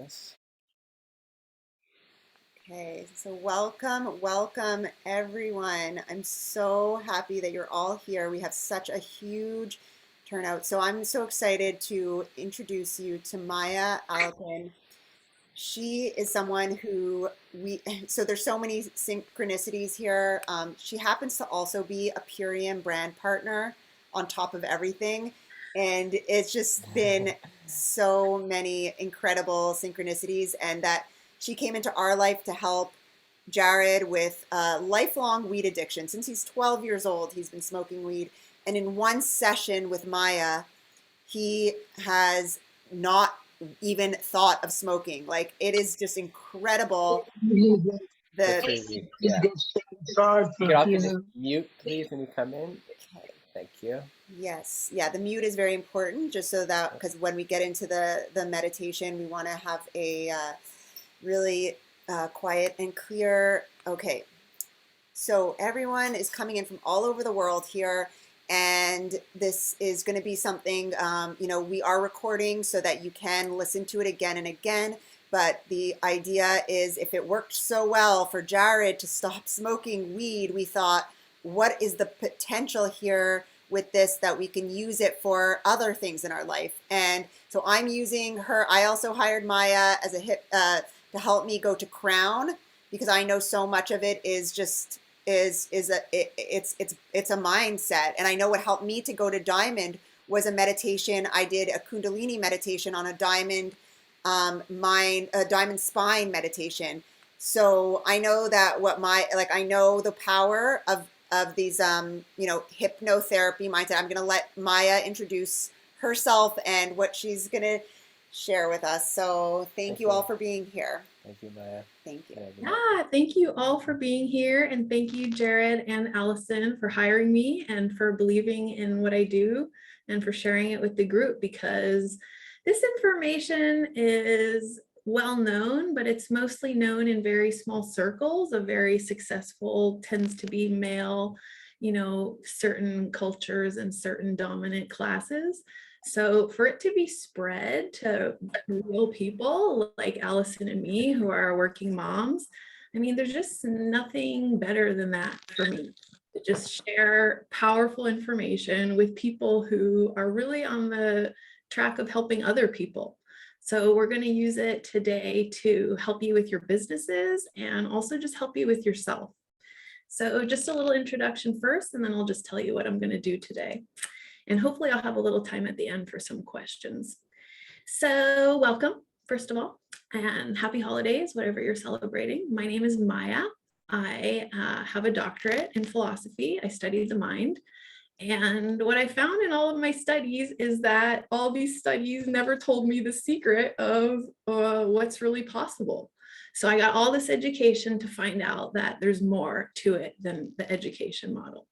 Yes. Okay, so welcome everyone. I'm so happy that you're all here. We have such a huge turnout. So I'm so excited to introduce you to Maya Alpin. She is someone who so there's so many synchronicities here. She happens to also be a Purium brand partner on top of everything. And it's just been so many incredible synchronicities, and that she came into our life to help Jared with a lifelong weed addiction. Since he's 12 years old, he's been smoking weed. And in one session with Maya, he has not even thought of smoking. Like, it is just incredible. That's The crazy. Yeah. You can also just mute, please, when you come in. Okay. Thank you. Yes, yeah, the mute is very important, just so that because when we get into the meditation, we want to have a really quiet and clear. Okay, so everyone is coming in from all over the world here, and this is going to be something, we are recording so that you can listen to it again and again. But the idea is, if it worked so well for Jared to stop smoking weed, we thought, what is the potential here with this, that we can use it for other things in our life? And so I'm using her. I also hired Maya as a to help me go to Crown, because I know so much of it is just it's a mindset. And I know what helped me to go to Diamond was a meditation. I did a Kundalini meditation on a diamond mind, a diamond spine meditation. So I know that I know the power of these hypnotherapy mindset. I'm going to let Maya introduce herself and what she's going to share with us. So thank Thank you all you. for being here. Thank you, Maya. Thank you. And everyone. Yeah, thank you all for being here. And thank you, Jared and Allison, for hiring me and for believing in what I do and for sharing it with the group, because this information is well known, but it's mostly known in very small circles. A very successful tends to be male, certain cultures and certain dominant classes. So for it to be spread to real people like Allison and me, who are working moms, I mean, there's just nothing better than that for me, to just share powerful information with people who are really on the track of helping other people. So we're going to use it today to help you with your businesses and also just help you with yourself. So just a little introduction first, and then I'll just tell you what I'm going to do today. And hopefully I'll have a little time at the end for some questions. So welcome, first of all, and happy holidays, whatever you're celebrating. My name is Maya. I have a doctorate in philosophy. I study the mind. And what I found in all of my studies is that all these studies never told me the secret of what's really possible. So I got all this education to find out that there's more to it than the education model.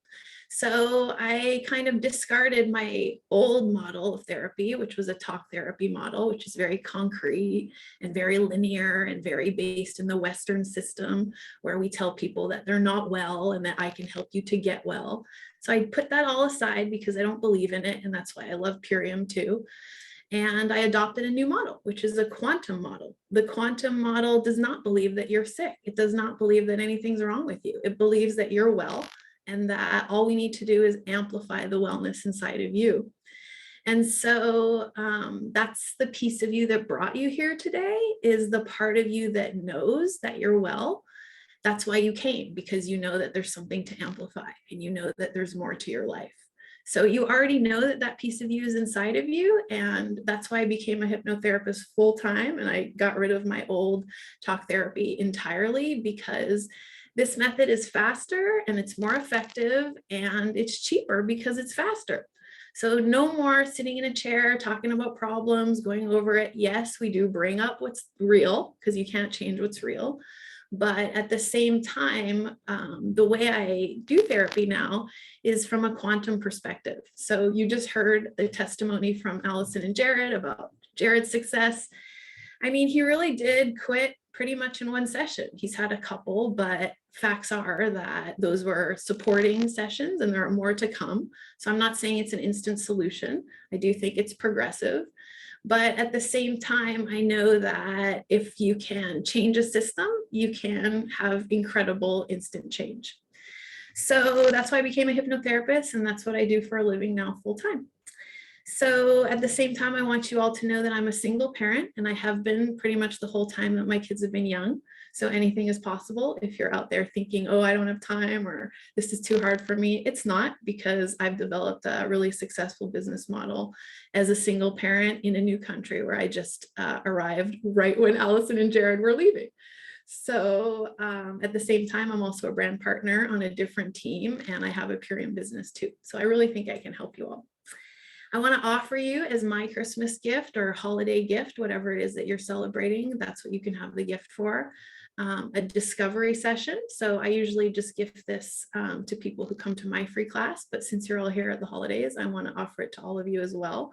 So I kind of discarded my old model of therapy, which was a talk therapy model, which is very concrete and very linear and very based in the Western system, where we tell people that they're not well and that I can help you to get well. So I put that all aside because I don't believe in it. And that's why I love Purium too. And I adopted a new model, which is a quantum model. The quantum model does not believe that you're sick. It does not believe that anything's wrong with you. It believes that you're well, and that all we need to do is amplify the wellness inside of you. And so that's the piece of you that brought you here today, is the part of you that knows that you're well. That's why you came, because you know that there's something to amplify and you know that there's more to your life. So you already know that that piece of you is inside of you. And that's why I became a hypnotherapist full time. And I got rid of my old talk therapy entirely, because this method is faster and it's more effective and it's cheaper because it's faster. So no more sitting in a chair talking about problems, going over it. Yes, we do bring up what's real, because you can't change what's real. But at the same time, the way I do therapy now is from a quantum perspective. So you just heard the testimony from Allison and Jared about Jared's success. I mean, he really did quit pretty much in one session. He's had a couple, but facts are that those were supporting sessions and there are more to come. So I'm not saying it's an instant solution. I do think it's progressive. But at the same time, I know that if you can change a system, you can have incredible instant change. So that's why I became a hypnotherapist, and that's what I do for a living now full time. So at the same time, I want you all to know that I'm a single parent, and I have been pretty much the whole time that my kids have been young. So anything is possible. If you're out there thinking, oh, I don't have time, or this is too hard for me, it's not, because I've developed a really successful business model as a single parent in a new country where I just arrived right when Allison and Jared were leaving. So at the same time, I'm also a brand partner on a different team, and I have a Purium business too. So I really think I can help you all. I want to offer you as my Christmas gift or holiday gift, whatever it is that you're celebrating, that's what you can have the gift for, a discovery session. So I usually just gift this to people who come to my free class, but since you're all here at the holidays, I want to offer it to all of you as well.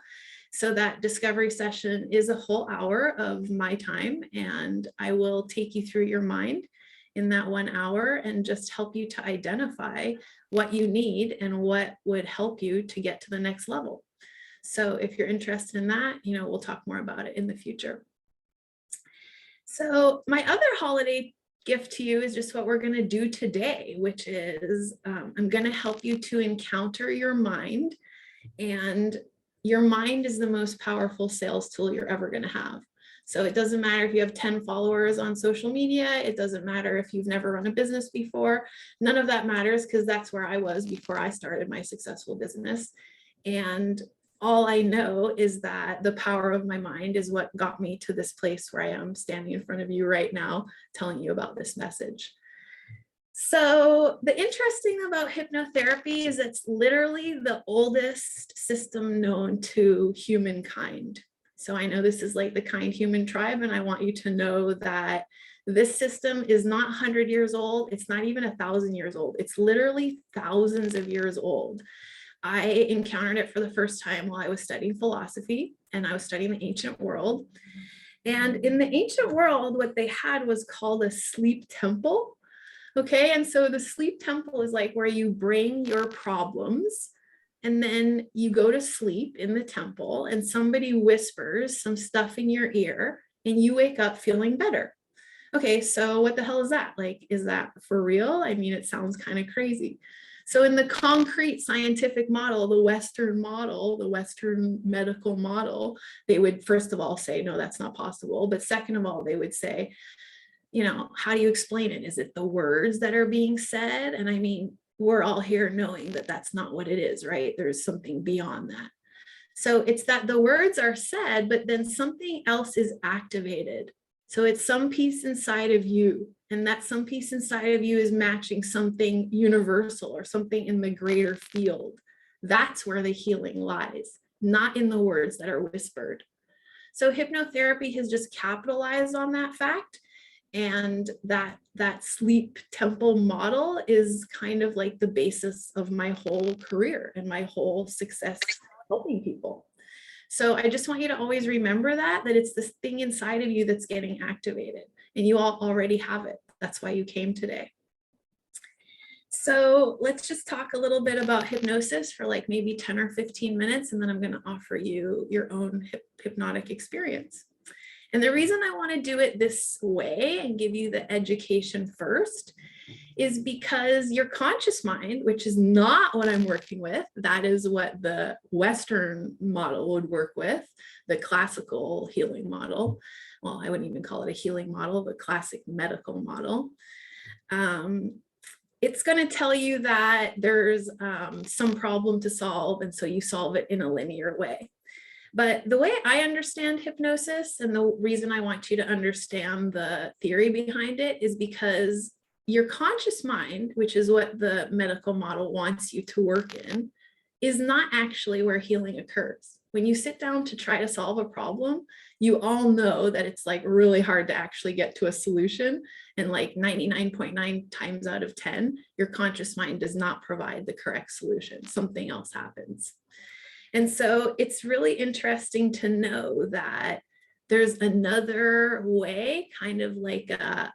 So that discovery session is a whole hour of my time, and I will take you through your mind in that 1 hour and just help you to identify what you need and what would help you to get to the next level. So if you're interested in that, we'll talk more about it in the future. So my other holiday gift to you is just what we're going to do today, which is I'm going to help you to encounter your mind. And your mind is the most powerful sales tool you're ever going to have. So it doesn't matter if you have 10 followers on social media. It doesn't matter if you've never run a business before. None of that matters, because that's where I was before I started my successful business. And all I know is that the power of my mind is what got me to this place where I am standing in front of you right now, telling you about this message. So the interesting about hypnotherapy is it's literally the oldest system known to humankind. So I know this is like the kind human tribe, and I want you to know that this system is not 100 years old. It's not even 1,000 years old. It's literally thousands of years old. I encountered it for the first time while I was studying philosophy, and I was studying the ancient world. And in the ancient world, what they had was called a sleep temple. Okay, and so the sleep temple is like where you bring your problems, and then you go to sleep in the temple, and somebody whispers some stuff in your ear, and you wake up feeling better. Okay, so what the hell is that? Like, is that for real? I mean, it sounds kind of crazy. So in the concrete scientific model, the Western medical model, they would first of all say, no, that's not possible. But second of all, they would say, how do you explain it? Is it the words that are being said? And I mean, we're all here knowing that that's not what it is, right? There's something beyond that. So it's that the words are said, but then something else is activated. So it's some piece inside of you, and that some piece inside of you is matching something universal or something in the greater field. That's where the healing lies, not in the words that are whispered. So hypnotherapy has just capitalized on that fact. And that sleep temple model is kind of like the basis of my whole career and my whole success helping people. So I just want you to always remember that it's this thing inside of you that's getting activated, and you all already have it. That's why you came today. So let's just talk a little bit about hypnosis for like maybe 10 or 15 minutes, and then I'm going to offer you your own hypnotic experience. And the reason I want to do it this way and give you the education first is because your conscious mind, which is not what I'm working with, that is what the Western model would work with, the classical healing model. Well, I wouldn't even call it a healing model, but classic medical model. It's going to tell you that there's some problem to solve, and so you solve it in a linear way. But the way I understand hypnosis, and the reason I want you to understand the theory behind it, is because your conscious mind, which is what the medical model wants you to work in, is not actually where healing occurs. When you sit down to try to solve a problem, you all know that it's like really hard to actually get to a solution. And like 99.9 times out of 10, your conscious mind does not provide the correct solution. Something else happens. And so it's really interesting to know that there's another way, kind of like a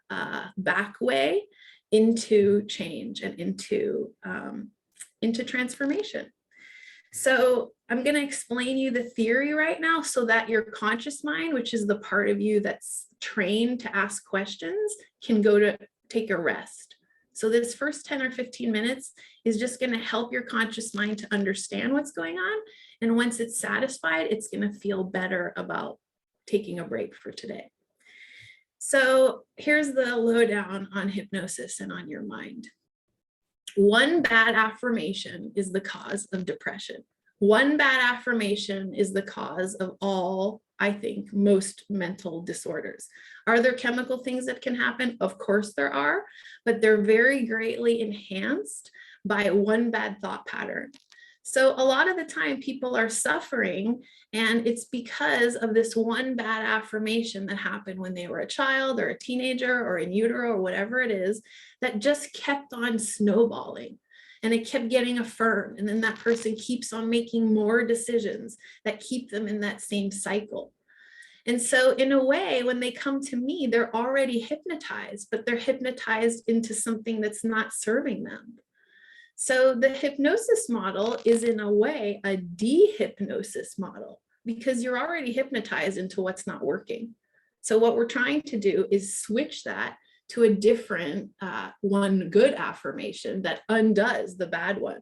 back way into change and into transformation. So I'm going to explain you the theory right now so that your conscious mind, which is the part of you that's trained to ask questions, can go to take a rest. So this first 10 or 15 minutes is just going to help your conscious mind to understand what's going on. And once it's satisfied, it's going to feel better about taking a break for today. So here's the lowdown on hypnosis and on your mind. One bad affirmation is the cause of depression. One bad affirmation is the cause of all, I think, most mental disorders. Are there chemical things that can happen? Of course there are, but they're very greatly enhanced by one bad thought pattern. So a lot of the time people are suffering, and it's because of this one bad affirmation that happened when they were a child or a teenager or in utero or whatever it is, that just kept on snowballing, and it kept getting affirmed. And then that person keeps on making more decisions that keep them in that same cycle. And so in a way, when they come to me, they're already hypnotized, but they're hypnotized into something that's not serving them. So the hypnosis model is in a way a de-hypnosis model, because you're already hypnotized into what's not working. So what we're trying to do is switch that to a different one good affirmation that undoes the bad one.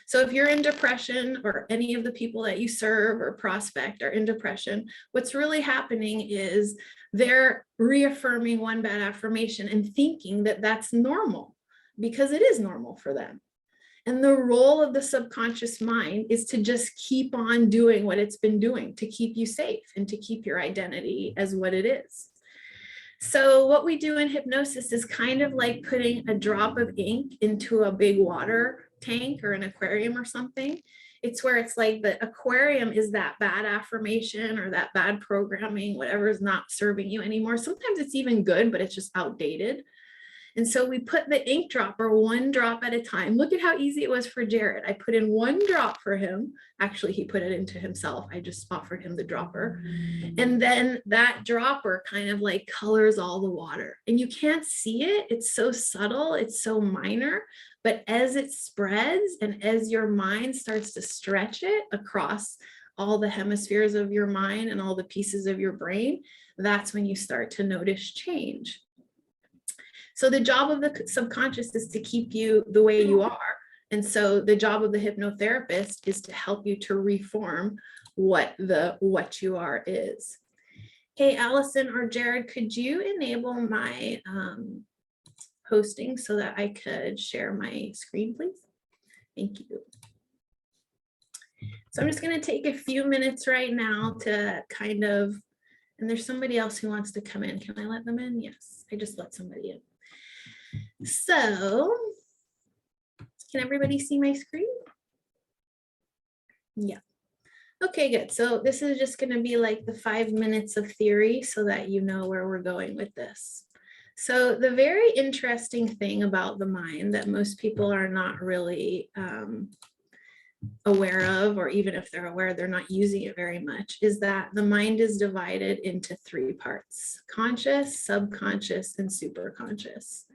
So if you're in depression, or any of the people that you serve or prospect are in depression, what's really happening is they're reaffirming one bad affirmation and thinking that that's normal, because it is normal for them. And the role of the subconscious mind is to just keep on doing what it's been doing to keep you safe and to keep your identity as what it is. So what we do in hypnosis is kind of like putting a drop of ink into a big water tank or an aquarium or something. It's where it's like the aquarium is that bad affirmation or that bad programming, whatever is not serving you anymore. Sometimes it's even good, but it's just outdated. And so we put the ink dropper one drop at a time. Look at how easy it was for Jared. I put in one drop for him. Actually, he put it into himself. I just offered him the dropper. And then that dropper kind of like colors all the water. And you can't see it. It's so subtle. It's so minor. But as it spreads and as your mind starts to stretch it across all the hemispheres of your mind and all the pieces of your brain, that's when you start to notice change. So the job of the subconscious is to keep you the way you are. And so the job of the hypnotherapist is to help you to reform what you are is. Hey, Allison or Jared, could you enable my hosting so that I could share my screen, please? Thank you. So I'm just going to take a few minutes right now to kind of, and there's somebody else who wants to come in. Can I let them in? Yes, I just let somebody in. So can everybody see my screen? Yeah. Okay, good. So this is just going to be like the 5 minutes of theory so that you know where we're going with this. So the very interesting thing about the mind that most people are not really aware of, or even if they're aware, they're not using it very much, is that the mind is divided into 3 parts: conscious, subconscious, and superconscious.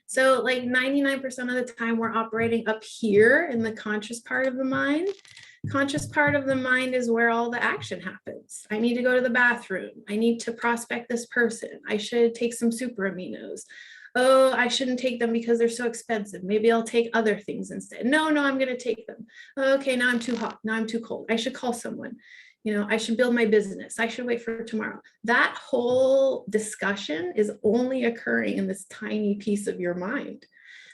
So like 99% of the time we're operating up here in the conscious part of the mind. Conscious part of the mind is where all the action happens. I need to go to the bathroom. I need to prospect this person. I should take some super aminos. Oh, I shouldn't take them because they're so expensive. Maybe I'll take other things instead. No, I'm going to take them. Okay, now I'm too hot. Now I'm too cold. I should call someone. You know, I should build my business. I should wait for tomorrow. That whole discussion is only occurring in this tiny piece of your mind,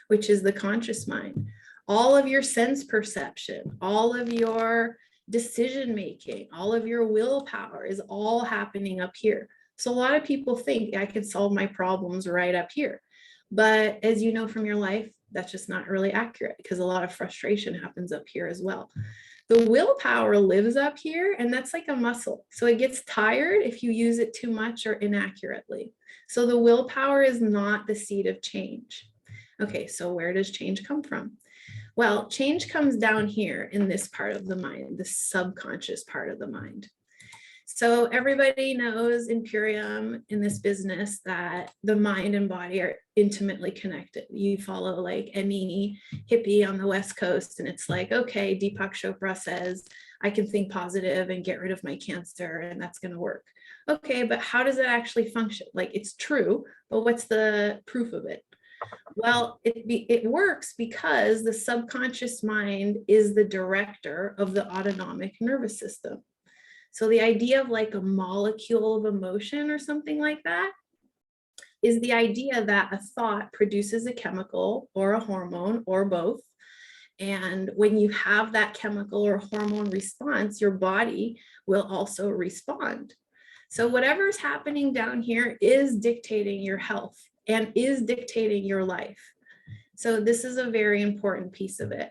which is the conscious mind. All of your sense perception, all of your decision making, all of your willpower is all happening up here. So a lot of people think I can solve my problems right up here. But as you know from your life, that's just not really accurate, because a lot of frustration happens up here as well. The willpower lives up here, and that's like a muscle. So it gets tired if you use it too much or inaccurately. So the willpower is not the seed of change. Okay, so where does change come from? Well, change comes down here in this part of the mind, the subconscious part of the mind. So everybody knows in Purium, in this business, that the mind and body are intimately connected. You follow like any hippie on the West Coast and it's like, okay, Deepak Chopra says I can think positive and get rid of my cancer and that's going to work. Okay, but how does it actually function? Like, it's true, but what's the proof of it? Well, it works because the subconscious mind is the director of the autonomic nervous system. So the idea of like a molecule of emotion or something like that is the idea that a thought produces a chemical or a hormone or both. And when you have that chemical or hormone response, your body will also respond. So whatever's happening down here is dictating your health and is dictating your life. So this is a very important piece of it.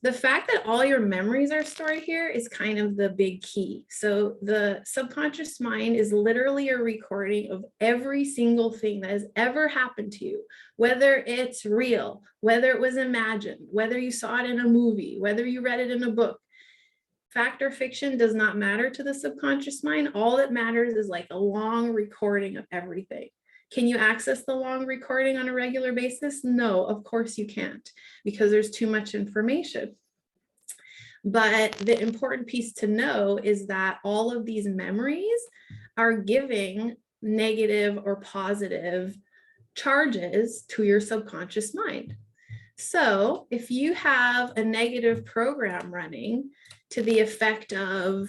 The fact that all your memories are stored here is kind of the big key. So the subconscious mind is literally a recording of every single thing that has ever happened to you, whether it's real, whether it was imagined, whether you saw it in a movie, whether you read it in a book. Fact or fiction does not matter to the subconscious mind. All that matters is like a long recording of everything. Can you access the long recording on a regular basis? No, of course you can't, because there's too much information. But the important piece to know is that all of these memories are giving negative or positive charges to your subconscious mind. So if you have a negative program running to the effect of,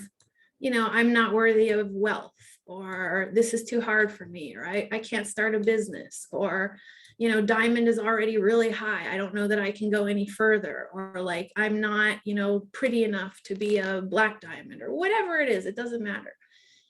I'm not worthy of wealth, or this is too hard for me, or I can't start a business, or, diamond is already really high, I don't know that I can go any further, or like, I'm not, pretty enough to be a black diamond, or whatever it is, it doesn't matter.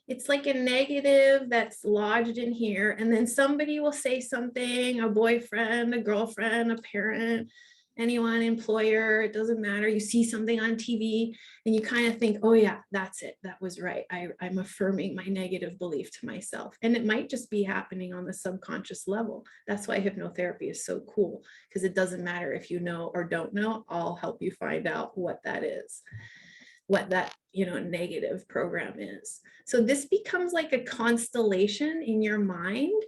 It's like a negative that's lodged in here. And then somebody will say something, a boyfriend, a girlfriend, a parent, anyone, employer, it doesn't matter. You see something on TV and you kind of think, oh yeah, that's it. That was right. I'm affirming my negative belief to myself. And it might just be happening on the subconscious level. That's why hypnotherapy is so cool, because it doesn't matter if you know or don't know, I'll help you find out what that is, what that negative program is. So this becomes like a constellation in your mind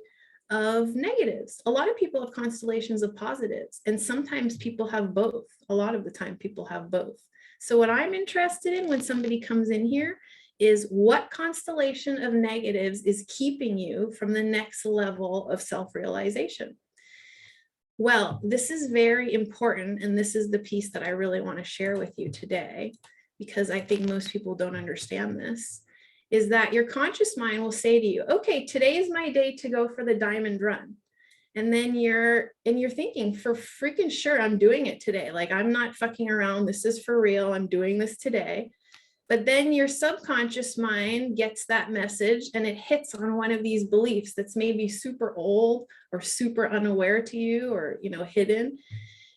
of negatives. A lot of people have constellations of positives, and sometimes people have both. A lot of the time people have both. So what I'm interested in when somebody comes in here is what constellation of negatives is keeping you from the next level of self-realization. Well, this is very important, and this is the piece that I really want to share with you today, because I think most people don't understand this, is that your conscious mind will say to you, okay, today is my day to go for the diamond run. And then you're thinking, for freaking sure, I'm doing it today. Like, I'm not fucking around. This is for real. I'm doing this today. But then your subconscious mind gets that message and it hits on one of these beliefs that's maybe super old or super unaware to you, or, hidden.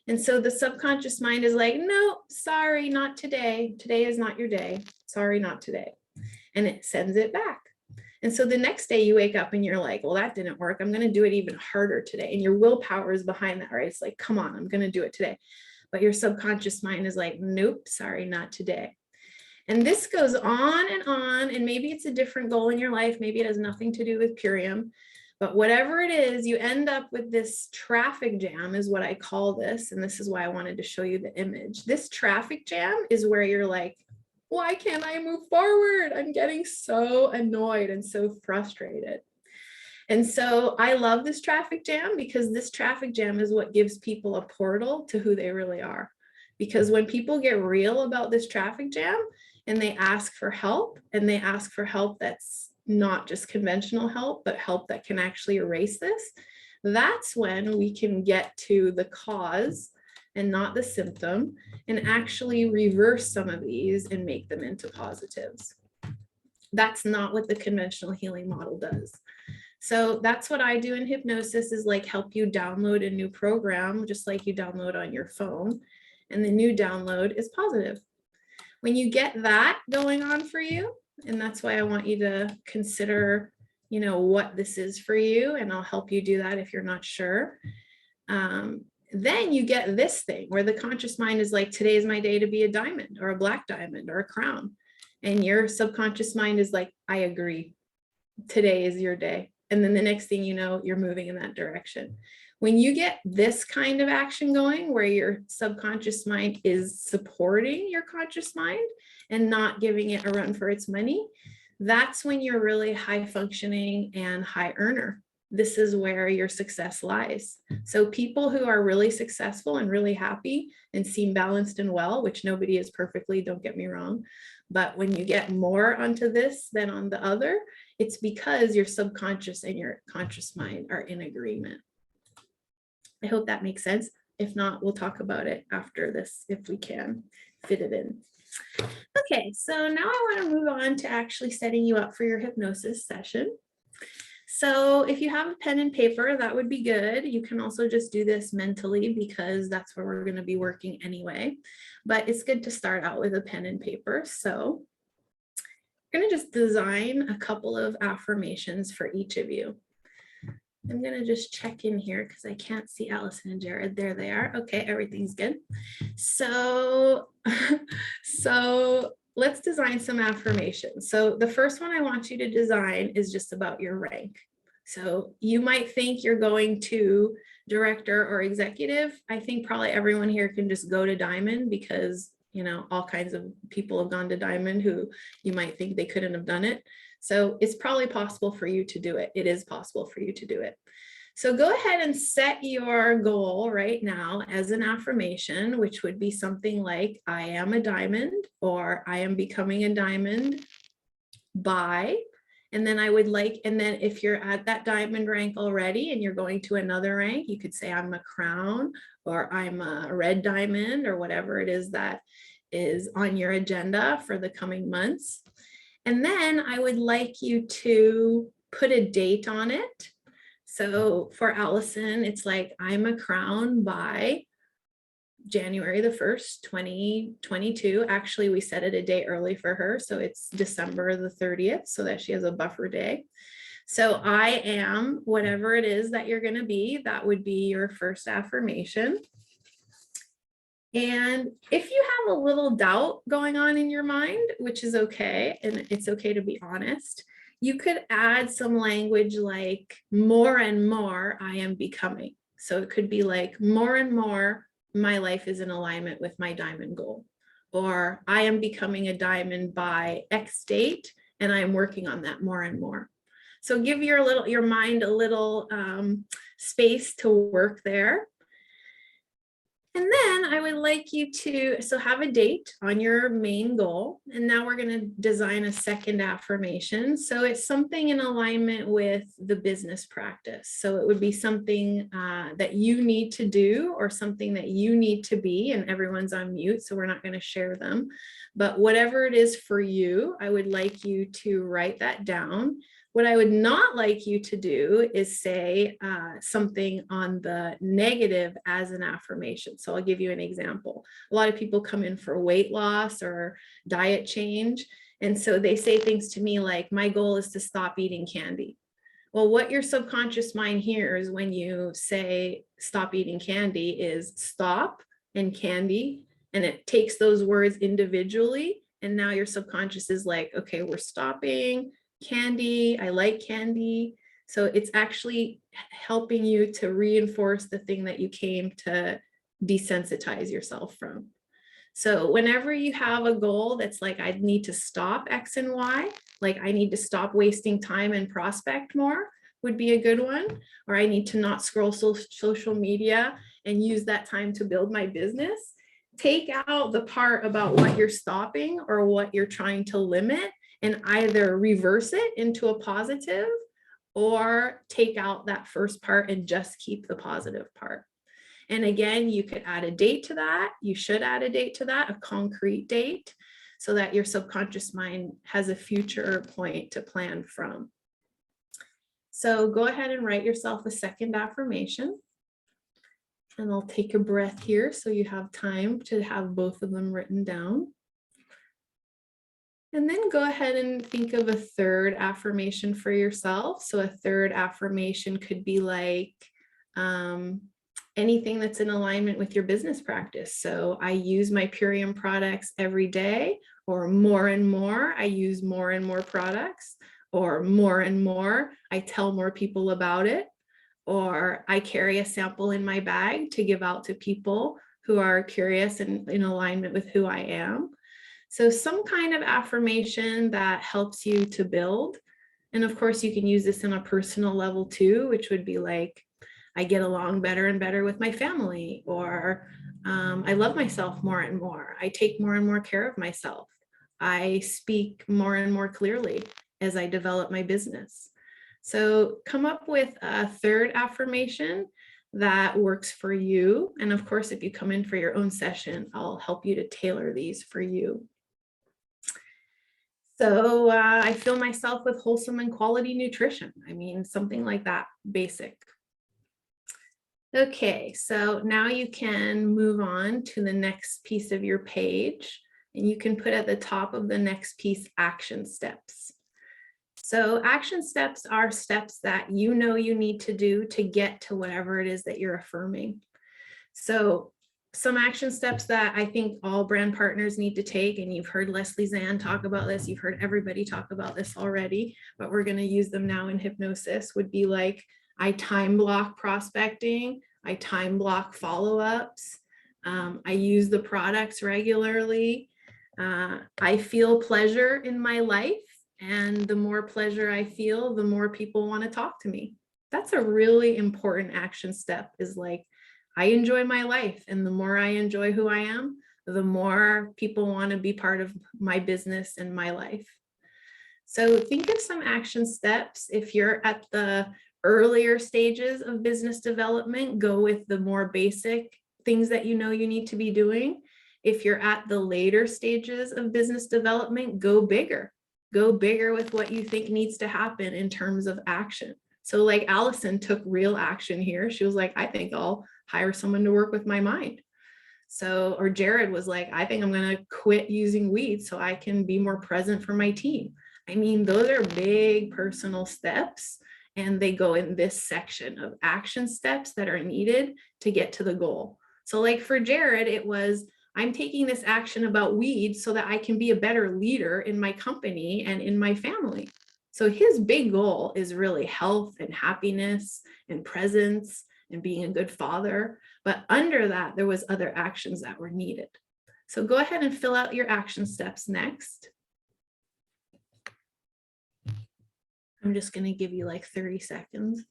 And so the subconscious mind is like, no, sorry, not today. Today is not your day. Sorry, not today. And it sends it back. And so the next day you wake up and you're like, well, that didn't work. I'm going to do it even harder today. And your willpower is behind that, right? It's like, come on, I'm going to do it today. But your subconscious mind is like, nope, sorry, not today. And this goes on. And maybe it's a different goal in your life. Maybe it has nothing to do with Purium. But whatever it is, you end up with this traffic jam, is what I call this. And this is why I wanted to show you the image. This traffic jam is where you're like, why can't I move forward? I'm getting so annoyed and so frustrated. And so I love this traffic jam, because this traffic jam is what gives people a portal to who they really are. Because when people get real about this traffic jam and they ask for help, and they ask for help that's not just conventional help, but help that can actually erase this, that's when we can get to the cause and not the symptom, and actually reverse some of these and make them into positives. That's not what the conventional healing model does. So that's what I do in hypnosis, is like help you download a new program, just like you download on your phone. And the new download is positive. When you get that going on for you, and that's why I want you to consider, what this is for you, and I'll help you do that if you're not sure. Then you get this thing where the conscious mind is like, today is my day to be a diamond or a black diamond or a crown. And your subconscious mind is like, I agree. Today is your day. And then the next thing you know, you're moving in that direction. When you get this kind of action going, where your subconscious mind is supporting your conscious mind and not giving it a run for its money, that's when you're really high functioning and high earner. This is where your success lies. So people who are really successful and really happy and seem balanced and well, which nobody is perfectly, don't get me wrong, but when you get more onto this than on the other, it's because your subconscious and your conscious mind are in agreement. I hope that makes sense. If not, we'll talk about it after this if we can fit it in. Okay, so now I want to move on to actually setting you up for your hypnosis session. So if you have a pen and paper, that would be good. You can also just do this mentally because that's where we're going to be working anyway. But it's good to start out with a pen and paper. So I'm going to just design a couple of affirmations for each of you. I'm going to just check in here because I can't see Allison and Jared. There they are. Okay, everything's good. So let's design some affirmations. So the first one I want you to design is just about your rank. So you might think you're going to director or executive. I think probably everyone here can just go to diamond because, you know, all kinds of people have gone to diamond who you might think they couldn't have done it. So it's probably possible for you to do it. It is possible for you to do it. So go ahead and set your goal right now as an affirmation, which would be something like, I am a diamond, or I am becoming a diamond by, and then I would like, and then if you're at that diamond rank already and you're going to another rank, you could say I'm a crown, or I'm a red diamond, or whatever it is that is on your agenda for the coming months. And then I would like you to put a date on it. So for Allison, it's like, I'm a crown by January the 1st, 2022. Actually, we set it a day early for her. So it's December the 30th so that she has a buffer day. So I am whatever it is that you're going to be. That would be your first affirmation. And if you have a little doubt going on in your mind, which is okay, and it's okay to be honest, you could add some language like more and more I am becoming. So it could be like more and more my life is in alignment with my diamond goal, or I am becoming a diamond by X date and I'm working on that more and more. So give your mind a little space to work there. And then I would like you to, so have a date on your main goal. And now we're going to design a second affirmation. So it's something in alignment with the business practice. So it would be something that you need to do or something that you need to be, and everyone's on mute, so we're not going to share them. But whatever it is for you, I would like you to write that down. What I would not like you to do is say something on the negative as an affirmation. So I'll give you an example. A lot of people come in for weight loss or diet change. And so they say things to me like, my goal is to stop eating candy. Well, what your subconscious mind hears when you say stop eating candy is stop and candy. And it takes those words individually. And now your subconscious is like, okay, we're stopping candy. I like candy. So it's actually helping you to reinforce the thing that you came to desensitize yourself from. So whenever you have a goal that's like, I need to stop X and Y, like I need to stop wasting time and prospect more would be a good one. Or I need to not scroll social media and use that time to build my business. Take out the part about what you're stopping or what you're trying to limit, and either reverse it into a positive or take out that first part and just keep the positive part. And again, you could add a date to that. You should add a date to that, a concrete date, so that your subconscious mind has a future point to plan from. So go ahead and write yourself a second affirmation. And I'll take a breath here so you have time to have both of them written down. And then go ahead and think of a third affirmation for yourself. So a third affirmation could be like anything that's in alignment with your business practice. So I use my Purium products every day, or more and more, I use more and more products, or more and more, I tell more people about it, or I carry a sample in my bag to give out to people who are curious and in alignment with who I am. So some kind of affirmation that helps you to build. And of course, you can use this in a personal level too, which would be like, I get along better and better with my family, or I love myself more and more. I take more and more care of myself. I speak more and more clearly as I develop my business. So come up with a third affirmation that works for you. And of course, if you come in for your own session, I'll help you to tailor these for you. So I fill myself with wholesome and quality nutrition. I mean, something like that, basic. Okay, so now you can move on to the next piece of your page, and you can put at the top of the next piece action steps. So action steps are steps that you know you need to do to get to whatever it is that you're affirming. So some action steps that I think all brand partners need to take, and you've heard Leslie Zan talk about this, you've heard everybody talk about this already, but we're going to use them now in hypnosis, would be like, I time block prospecting, I time block follow-ups, I use the products regularly, I feel pleasure in my life, and the more pleasure I feel, the more people want to talk to me. That's a really important action step, is like, I enjoy my life, and the more I enjoy who I am, the more people want to be part of my business and my life. So think of some action steps. If you're at the earlier stages of business development, go with the more basic things that you know you need to be doing. If you're at the later stages of business development, go bigger. Go bigger with what you think needs to happen in terms of action. So like Allison took real action here. She was like, I think I'll hire someone to work with my mind. So, or Jared was like, I think I'm going to quit using weeds so I can be more present for my team. I mean, those are big personal steps, and they go in this section of action steps that are needed to get to the goal. So like for Jared, it was, I'm taking this action about weeds so that I can be a better leader in my company and in my family. So his big goal is really health and happiness and presence and being a good father. But under that, there was other actions that were needed. So go ahead and fill out your action steps next. I'm just going to give you like 30 seconds.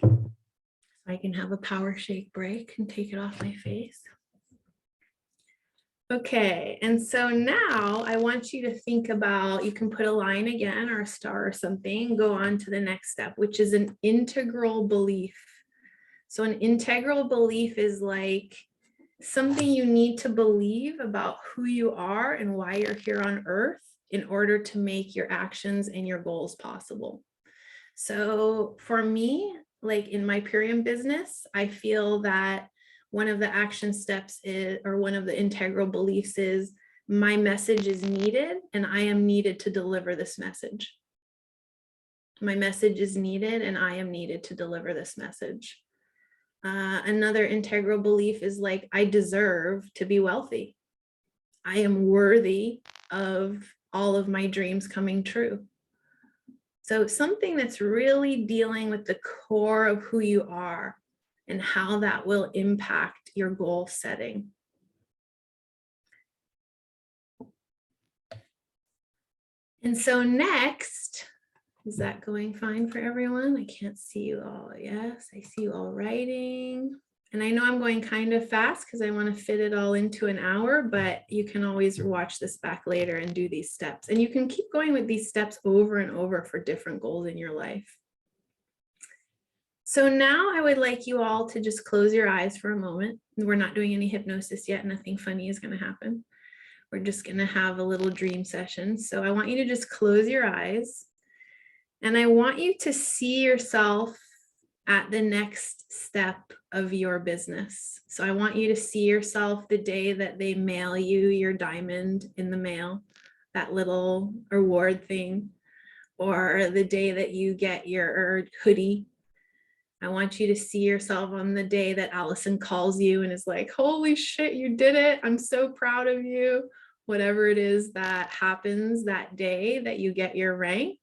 So I can have a power shake break and take it off my face. Okay, and so now I want you to think about, you can put a line again or a star or something, go on to the next step, which is an integral belief. So an integral belief is like something you need to believe about who you are and why you're here on earth in order to make your actions and your goals possible. So for me, like in my Purium business, I feel that one of the action steps is, or one of the integral beliefs is, my message is needed and I am needed to deliver this message. My message is needed and I am needed to deliver this message. Another integral belief is like, I deserve to be wealthy. I am worthy of all of my dreams coming true. So something that's really dealing with the core of who you are and how that will impact your goal setting. And so next, is that going fine for everyone? I can't see you all. Yes, I see you all writing. And I know I'm going kind of fast because I want to fit it all into an hour, but you can always watch this back later and do these steps. And you can keep going with these steps over and over for different goals in your life. So now I would like you all to just close your eyes for a moment. We're not doing any hypnosis yet. Nothing funny is going to happen. We're just going to have a little dream session. So I want you to just close your eyes. And I want you to see yourself at the next step of your business. So I want you to see yourself the day that they mail you your diamond in the mail, that little award thing, or the day that you get your hoodie, I want you to see yourself on the day that Allison calls you and is like, holy shit, you did it. I'm so proud of you. Whatever it is that happens that day that you get your rank,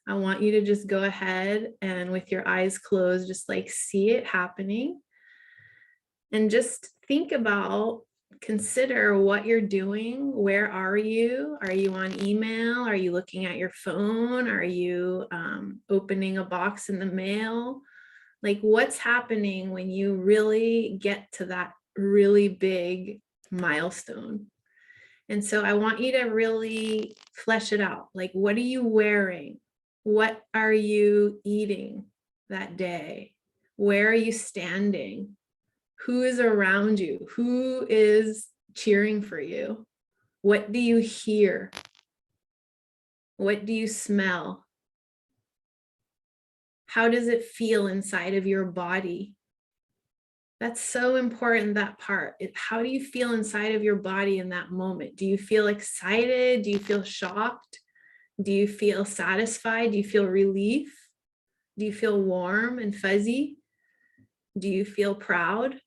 I want you to just go ahead and with your eyes closed, just like see it happening. And just think about, consider what you're doing. Where are you? Are you on email? Are you looking at your phone? Are you opening a box in the mail? Like, what's happening when you really get to that really big milestone? And so I want you to really flesh it out. Like, what are you wearing? What are you eating that day? Where are you standing? Who is around you? Who is cheering for you? What do you hear? What do you smell? How does it feel inside of your body? That's so important, that part. How do you feel inside of your body in that moment? Do you feel excited? Do you feel shocked? Do you feel satisfied? Do you feel relief? Do you feel warm and fuzzy? Do you feel proud?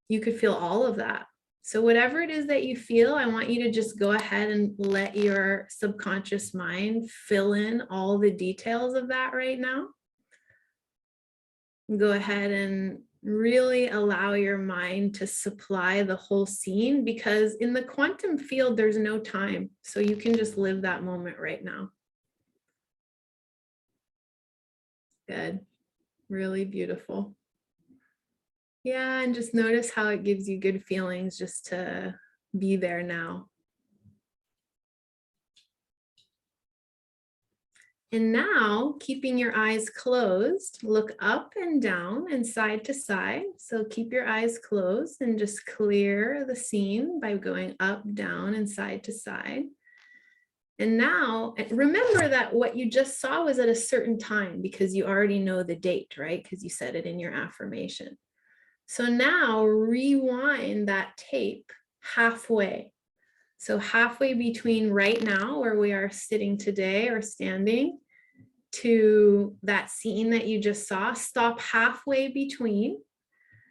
You could feel all of that. So whatever it is that you feel, I want you to just go ahead and let your subconscious mind fill in all the details of that right now. Go ahead and really allow your mind to supply the whole scene, because in the quantum field, there's no time. So you can just live that moment right now. Good. Really beautiful. Yeah, and just notice how it gives you good feelings just to be there now. And now, keeping your eyes closed, look up and down and side to side. So keep your eyes closed and just clear the scene by going up, down, and side to side. And now, remember that what you just saw was at a certain time because you already know the date, right? Because you said it in your affirmation. So now rewind that tape halfway. So halfway between right now, where we are sitting today or standing, to that scene that you just saw, stop halfway between.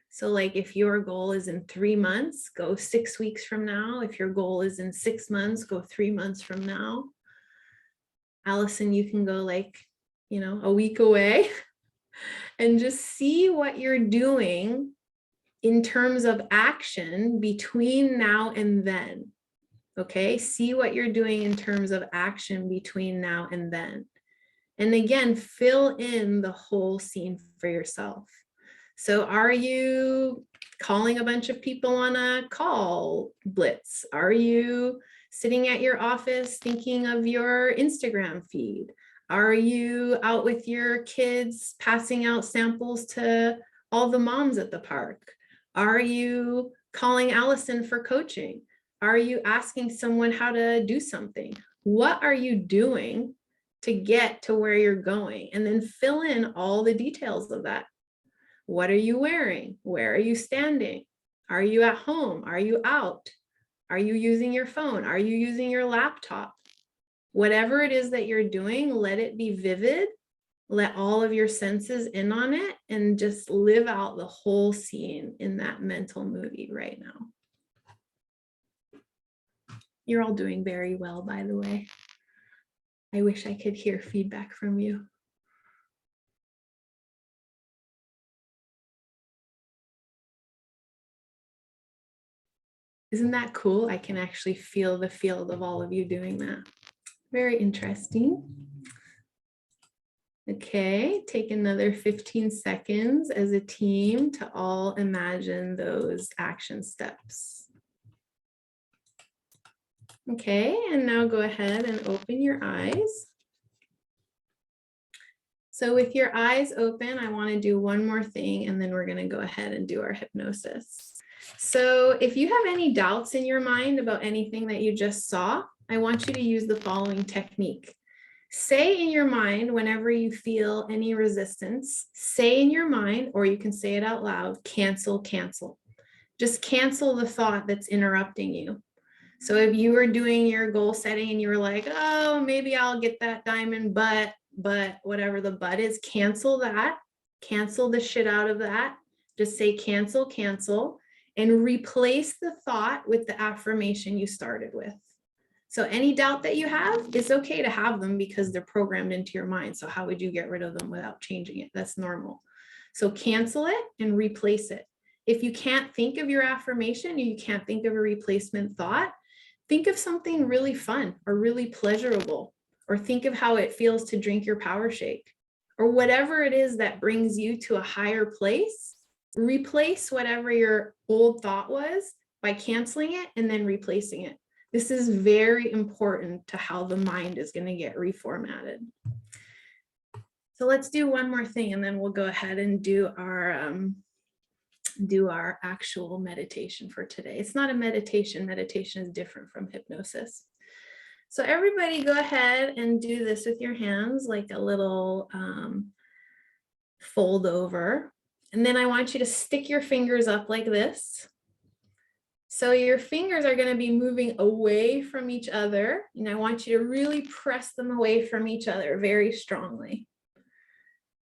So like if your goal is in 3 months, go 6 weeks from now. If your goal is in 6 months, go 3 months from now. Allison, you can go like, a week away and just see what you're doing in terms of action between now and then. Okay, see what you're doing in terms of action between now and then. And again, fill in the whole scene for yourself. So are you calling a bunch of people on a call blitz? Are you sitting at your office thinking of your Instagram feed? Are you out with your kids passing out samples to all the moms at the park? Are you calling Allison for coaching? Are you asking someone how to do something? What are you doing to get to where you're going? And then fill in all the details of that. What are you wearing? Where are you standing? Are you at home? Are you out? Are you using your phone? Are you using your laptop? Whatever it is that you're doing, let it be vivid. Let all of your senses in on it and just live out the whole scene in that mental movie right now. You're all doing very well, by the way. I wish I could hear feedback from you. Isn't that cool? I can actually feel the field of all of you doing that. Very interesting. Okay, take another 15 seconds as a team to all imagine those action steps. Okay, and now go ahead and open your eyes. So with your eyes open, I want to do one more thing, and then we're going to go ahead and do our hypnosis. So if you have any doubts in your mind about anything that you just saw, I want you to use the following technique. Say in your mind, whenever you feel any resistance, say in your mind, or you can say it out loud, cancel, cancel. Just cancel the thought that's interrupting you. So if you were doing your goal setting and you were like, oh, maybe I'll get that diamond, but whatever the but is, cancel that. Cancel the shit out of that. Just say cancel, cancel, and replace the thought with the affirmation you started with. So any doubt that you have, it's okay to have them because they're programmed into your mind. So how would you get rid of them without changing it? That's normal. So cancel it and replace it. If you can't think of your affirmation, you can't think of a replacement thought, think of something really fun or really pleasurable, or think of how it feels to drink your power shake, or whatever it is that brings you to a higher place. Replace whatever your old thought was by canceling it and then replacing it. This is very important to how the mind is going to get reformatted. So let's do one more thing and then we'll go ahead and do our actual meditation for today. It's not a meditation. Meditation is different from hypnosis. So everybody go ahead and do this with your hands, like a little fold over. And then I want you to stick your fingers up like this. So your fingers are going to be moving away from each other. And I want you to really press them away from each other very strongly.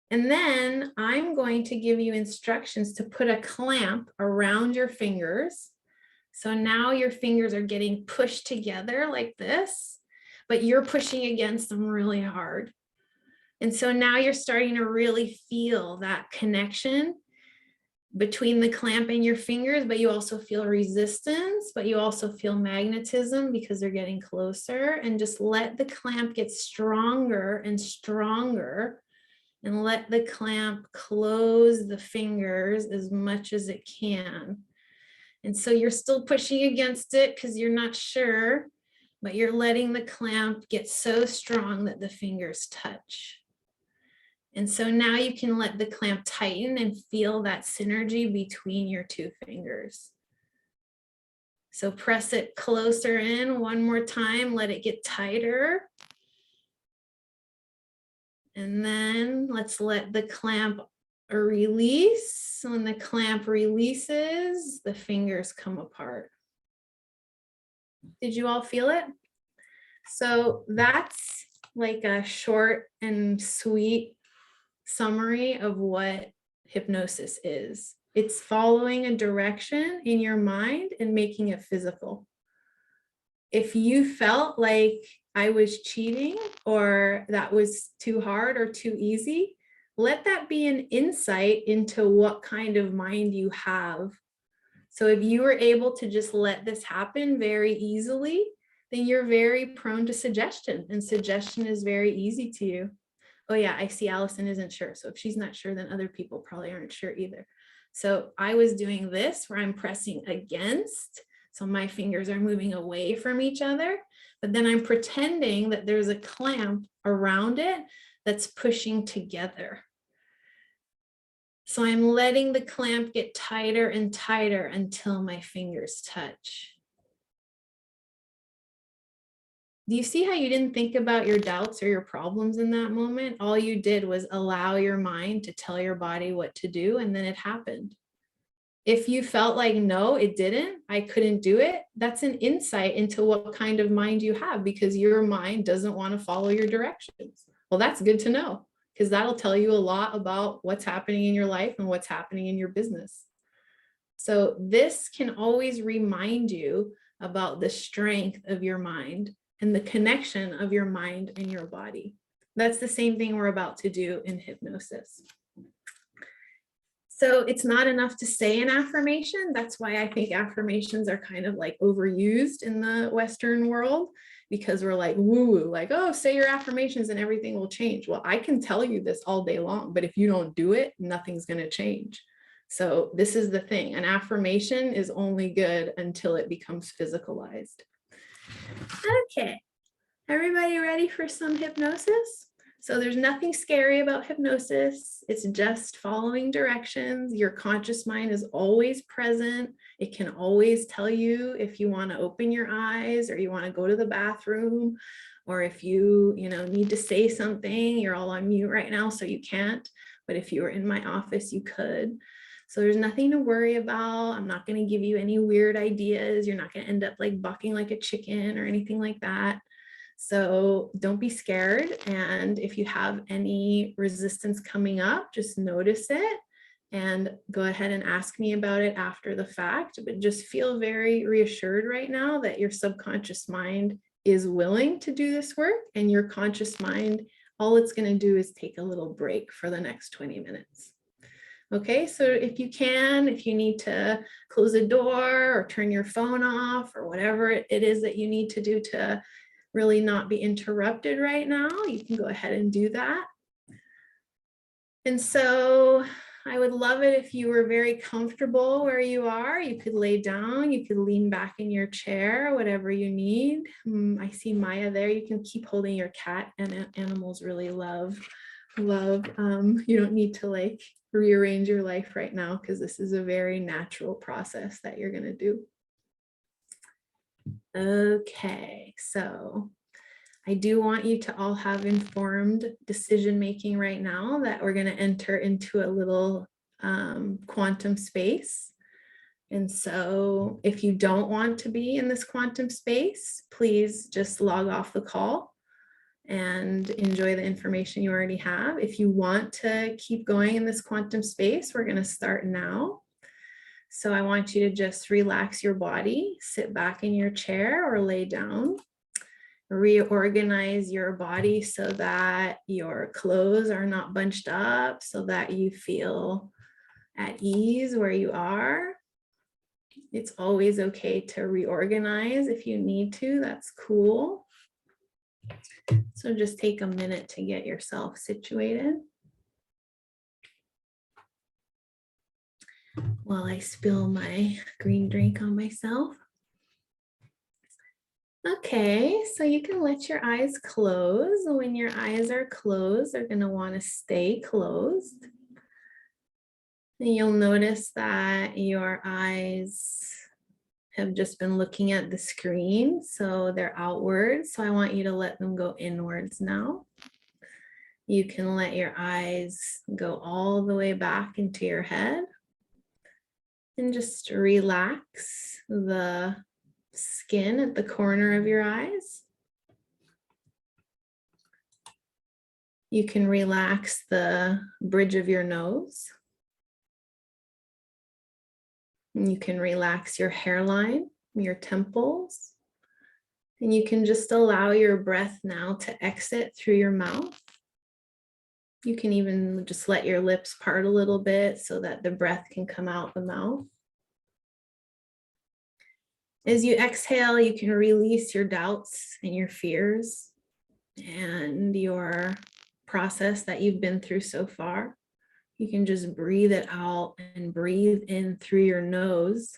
And then I'm going to give you instructions to put a clamp around your fingers. So now your fingers are getting pushed together like this, but you're pushing against them really hard. And so now you're starting to really feel that connection between the clamp and your fingers, but you also feel resistance, but you also feel magnetism because they're getting closer. And just let the clamp get stronger and stronger, and let the clamp close the fingers as much as it can. And so you're still pushing against it because you're not sure, but you're letting the clamp get so strong that the fingers touch. And so now you can let the clamp tighten and feel that synergy between your two fingers. So press it closer in one more time, let it get tighter. And then let's let the clamp release. When the clamp releases, the fingers come apart. Did you all feel it? So that's like a short and sweet summary of what hypnosis is. It's following a direction in your mind and making it physical. If you felt like I was cheating or that was too hard or too easy, let that be an insight into what kind of mind you have. So if you were able to just let this happen very easily, then you're very prone to suggestion, and suggestion is very easy to you. Oh yeah, I see Allison isn't sure. So if she's not sure, then other people probably aren't sure either. So I was doing this where I'm pressing against. So my fingers are moving away from each other, but then I'm pretending that there's a clamp around it that's pushing together. So I'm letting the clamp get tighter and tighter until my fingers touch. Do you see how you didn't think about your doubts or your problems in that moment? All you did was allow your mind to tell your body what to do, and then it happened. If you felt like, no, it didn't, I couldn't do it, that's an insight into what kind of mind you have, because your mind doesn't want to follow your directions. Well, that's good to know, because that'll tell you a lot about what's happening in your life and what's happening in your business. So this can always remind you about the strength of your mind and the connection of your mind and your body. That's the same thing we're about to do in hypnosis. So it's not enough to say an affirmation. That's why I think affirmations are kind of like overused in the Western world, because we're like woo-woo, like, oh, say your affirmations and everything will change. Well, I can tell you this all day long, but if you don't do it, nothing's going to change. So this is the thing. An affirmation is only good until it becomes physicalized. Okay, everybody ready for some hypnosis? So there's nothing scary about hypnosis. It's just following directions. Your conscious mind is always present. It can always tell you if you want to open your eyes or you want to go to the bathroom, or if you need to say something. You're all on mute right now, so you can't. But if you were in my office, you could. So there's nothing to worry about. I'm not going to give you any weird ideas. You're not going to end up like bucking like a chicken or anything like that. So don't be scared. And if you have any resistance coming up, just notice it and go ahead and ask me about it after the fact. But just feel very reassured right now that your subconscious mind is willing to do this work, and your conscious mind, all it's going to do is take a little break for the next 20 minutes. Okay, so if you need to close a door or turn your phone off or whatever it is that you need to do to really not be interrupted right now, you can go ahead and do that. And so I would love it if you were very comfortable where you are. You could lay down, you could lean back in your chair, whatever you need. I see Maya there. You can keep holding your cat, and animals really love. You don't need to like rearrange your life right now, because this is a very natural process that you're going to do. Okay, so I do want you to all have informed decision making right now, that we're going to enter into a little quantum space. And so if you don't want to be in this quantum space, please just log off the call and enjoy the information you already have. If you want to keep going in this quantum space, we're going to start now. So I want you to just relax your body, sit back in your chair or lay down. Reorganize your body so that your clothes are not bunched up, so that you feel at ease where you are. It's always okay to reorganize if you need to. That's cool. So just take a minute to get yourself situated while I spill my green drink on myself. Okay, so you can let your eyes close. When your eyes are closed, they're going to want to stay closed. And you'll notice that your eyes have just been looking at the screen, so they're outwards. So I want you to let them go inwards now. You can let your eyes go all the way back into your head and just relax the skin at the corner of your eyes. You can relax the bridge of your nose. And you can relax your hairline, your temples. And you can just allow your breath now to exit through your mouth. You can even just let your lips part a little bit so that the breath can come out the mouth. As you exhale, you can release your doubts and your fears and your process that you've been through so far. You can just breathe it out and breathe in through your nose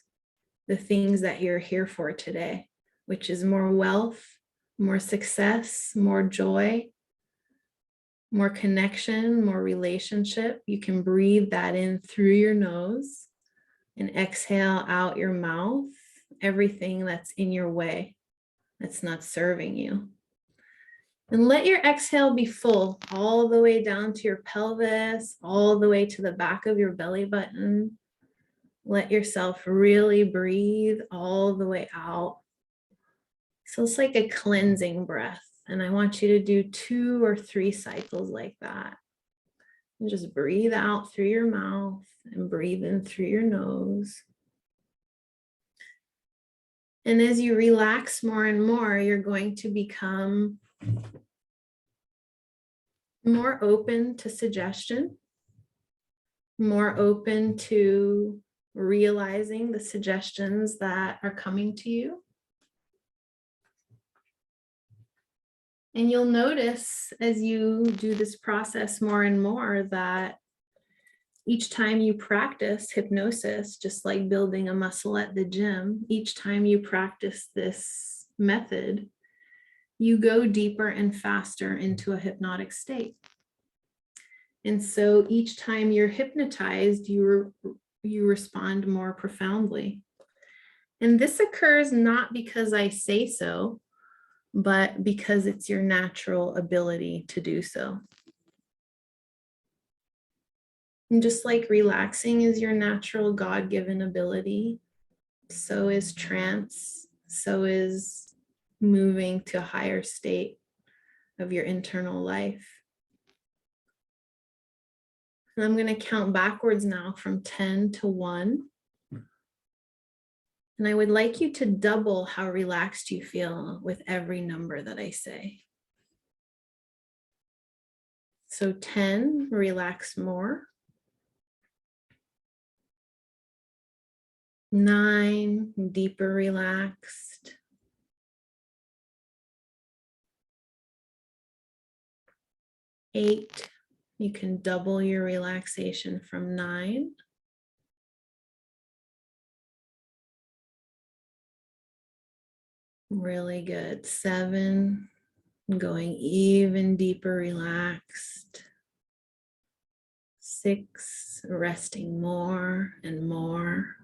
the things that you're here for today, which is more wealth, more success, more joy, more connection, more relationship. You can breathe that in through your nose and exhale out your mouth everything that's in your way, that's not serving you. And let your exhale be full, all the way down to your pelvis, all the way to the back of your belly button. Let yourself really breathe all the way out. So it's like a cleansing breath. And I want you to do 2 or 3 cycles like that. And just breathe out through your mouth and breathe in through your nose. And as you relax more and more, you're going to become more open to suggestion, more open to realizing the suggestions that are coming to you. And you'll notice as you do this process more and more that each time you practice hypnosis, just like building a muscle at the gym, each time you practice this method, you go deeper and faster into a hypnotic state. And so each time you're hypnotized, you respond more profoundly. And this occurs not because I say so, but because it's your natural ability to do so. And just like relaxing is your natural God-given ability, so is trance, so is moving to a higher state of your internal life. And I'm going to count backwards now from 10 to 1. And I would like you to double how relaxed you feel with every number that I say. So 10, relax more. 9, deeper relaxed. 8, you can double your relaxation from 9. 'Good. 7, going even deeper relaxed. 6, resting more and more.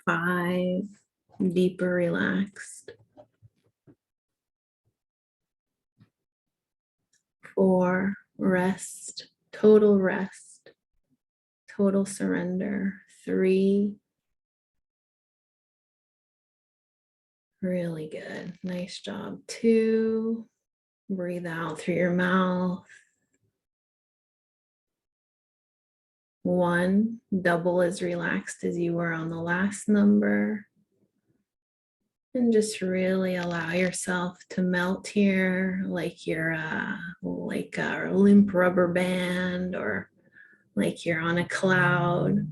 5, deeper relaxed. 4, rest, total surrender. 3, really good. Nice job. 2, breathe out through your mouth. 1, double as relaxed as you were on the last number. And just really allow yourself to melt here like you're like a limp rubber band, or like you're on a cloud.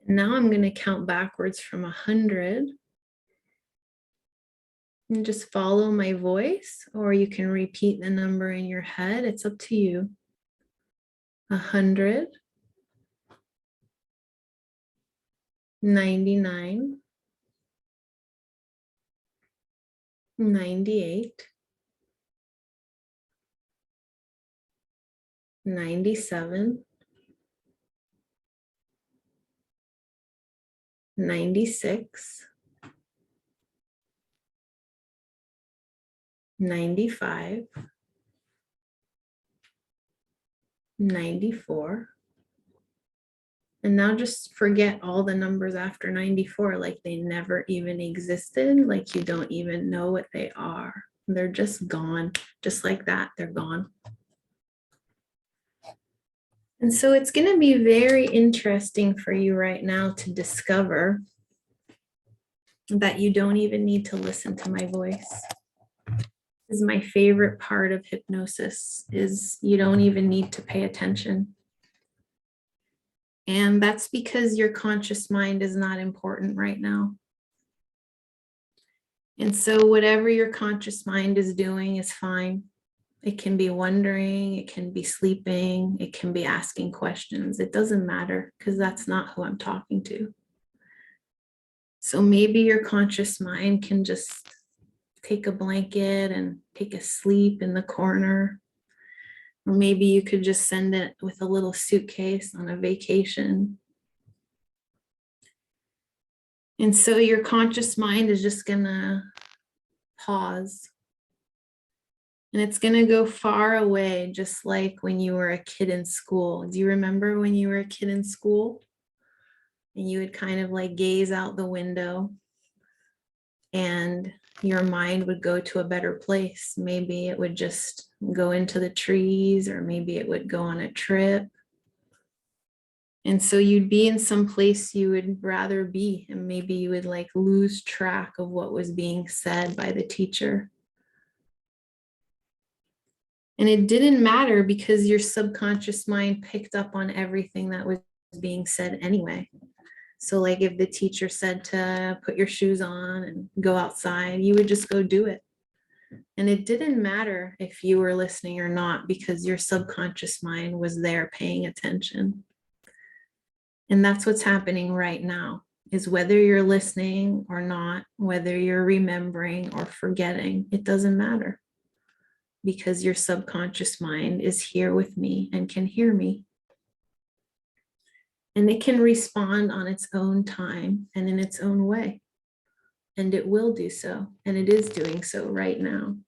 Now I'm going to count backwards from 100. And just follow my voice, or you can repeat the number in your head. It's up to you. 100, 99, 98, 97, 96, 95, 94. And now just forget all the numbers after 94, like they never even existed, like you don't even know what they are. They're just gone, just like that, they're gone. And so it's going to be very interesting for you right now to discover that you don't even need to listen to my voice. This is my favorite part of hypnosis, is you don't even need to pay attention. And that's because your conscious mind is not important right now. And so whatever your conscious mind is doing is fine. It can be wondering, it can be sleeping, it can be asking questions. It doesn't matter, because that's not who I'm talking to. So maybe your conscious mind can just take a blanket and take a sleep in the corner. Or maybe you could just send it with a little suitcase on a vacation. And so your conscious mind is just gonna pause. And it's gonna go far away, just like when you were a kid in school. Do you remember when you were a kid in school? And you would kind of like gaze out the window, and your mind would go to a better place. Maybe it would just go into the trees, or maybe it would go on a trip. And so you'd be in some place you would rather be, and maybe you would like lose track of what was being said by the teacher. And it didn't matter, because your subconscious mind picked up on everything that was being said anyway. So like if the teacher said to put your shoes on and go outside, you would just go do it. And it didn't matter if you were listening or not, because your subconscious mind was there paying attention. And that's what's happening right now, is whether you're listening or not, whether you're remembering or forgetting, it doesn't matter, because your subconscious mind is here with me and can hear me. And it can respond on its own time and in its own way. And it will do so. And it is doing so right now.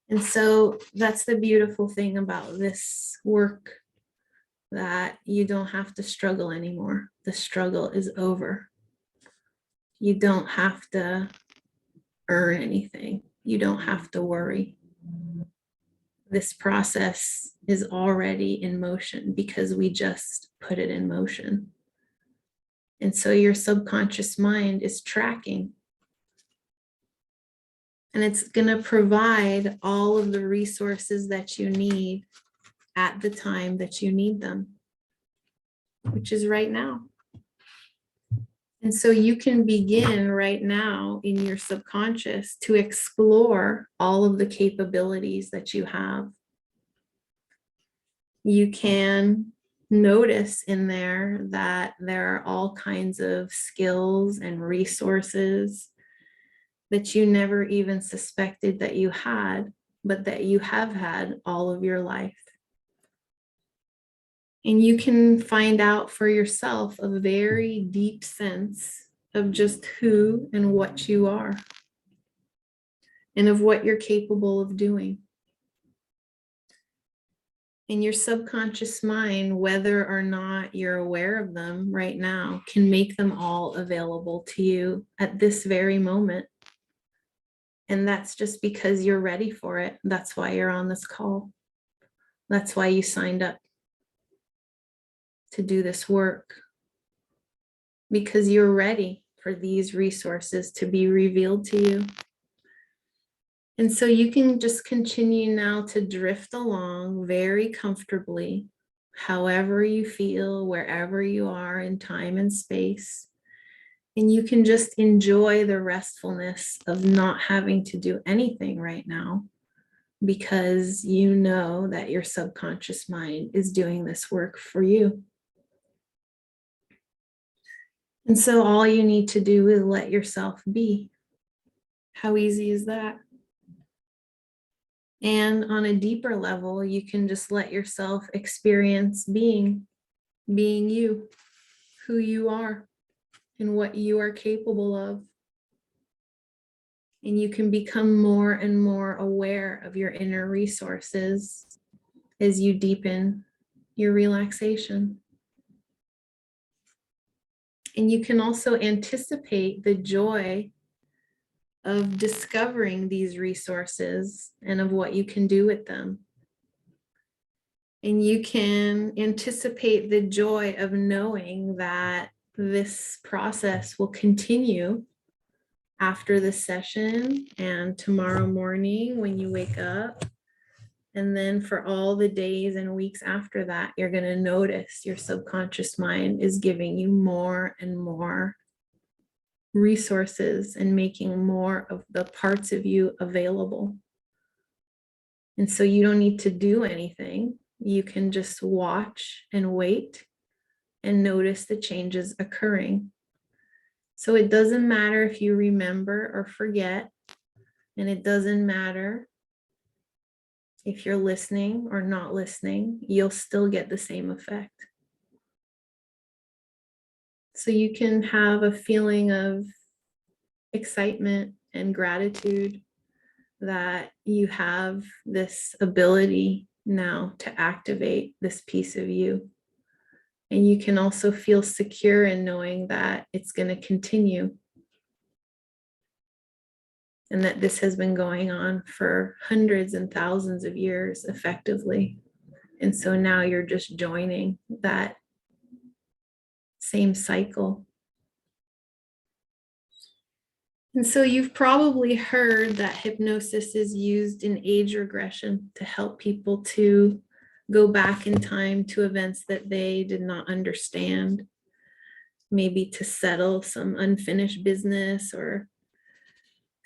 And so that's the beautiful thing about this work, that you don't have to struggle anymore. The struggle is over. You don't have to earn anything. You don't have to worry. This process is already in motion because we just put it in motion. And so your subconscious mind is tracking. And it's going to provide all of the resources that you need at the time that you need them, which is right now. And so you can begin right now in your subconscious to explore all of the capabilities that you have. You can notice in there that there are all kinds of skills and resources that you never even suspected that you had, but that you have had all of your life. And you can find out for yourself a very deep sense of just who and what you are and of what you're capable of doing. And your subconscious mind, whether or not you're aware of them right now, can make them all available to you at this very moment. And that's just because you're ready for it. That's why you're on this call. That's why you signed up to do this work, because you're ready for these resources to be revealed to you. And so you can just continue now to drift along very comfortably, however you feel, wherever you are in time and space. And you can just enjoy the restfulness of not having to do anything right now, because you know that your subconscious mind is doing this work for you. And so all you need to do is let yourself be. How easy is that? And on a deeper level, you can just let yourself experience being you, who you are, and what you are capable of. And you can become more and more aware of your inner resources as you deepen your relaxation. And you can also anticipate the joy of discovering these resources and of what you can do with them. And you can anticipate the joy of knowing that this process will continue after the session and tomorrow morning when you wake up. And then for all the days and weeks after that, you're going to notice your subconscious mind is giving you more and more resources and making more of the parts of you available. And so you don't need to do anything. You can just watch and wait and notice the changes occurring. So it doesn't matter if you remember or forget, and it doesn't matter if you're listening or not listening, you'll still get the same effect. So you can have a feeling of excitement and gratitude that you have this ability now to activate this piece of you. And you can also feel secure in knowing that it's going to continue, and that this has been going on for hundreds and thousands of years effectively. And so now you're just joining that same cycle. And so you've probably heard that hypnosis is used in age regression to help people to go back in time to events that they did not understand, maybe to settle some unfinished business or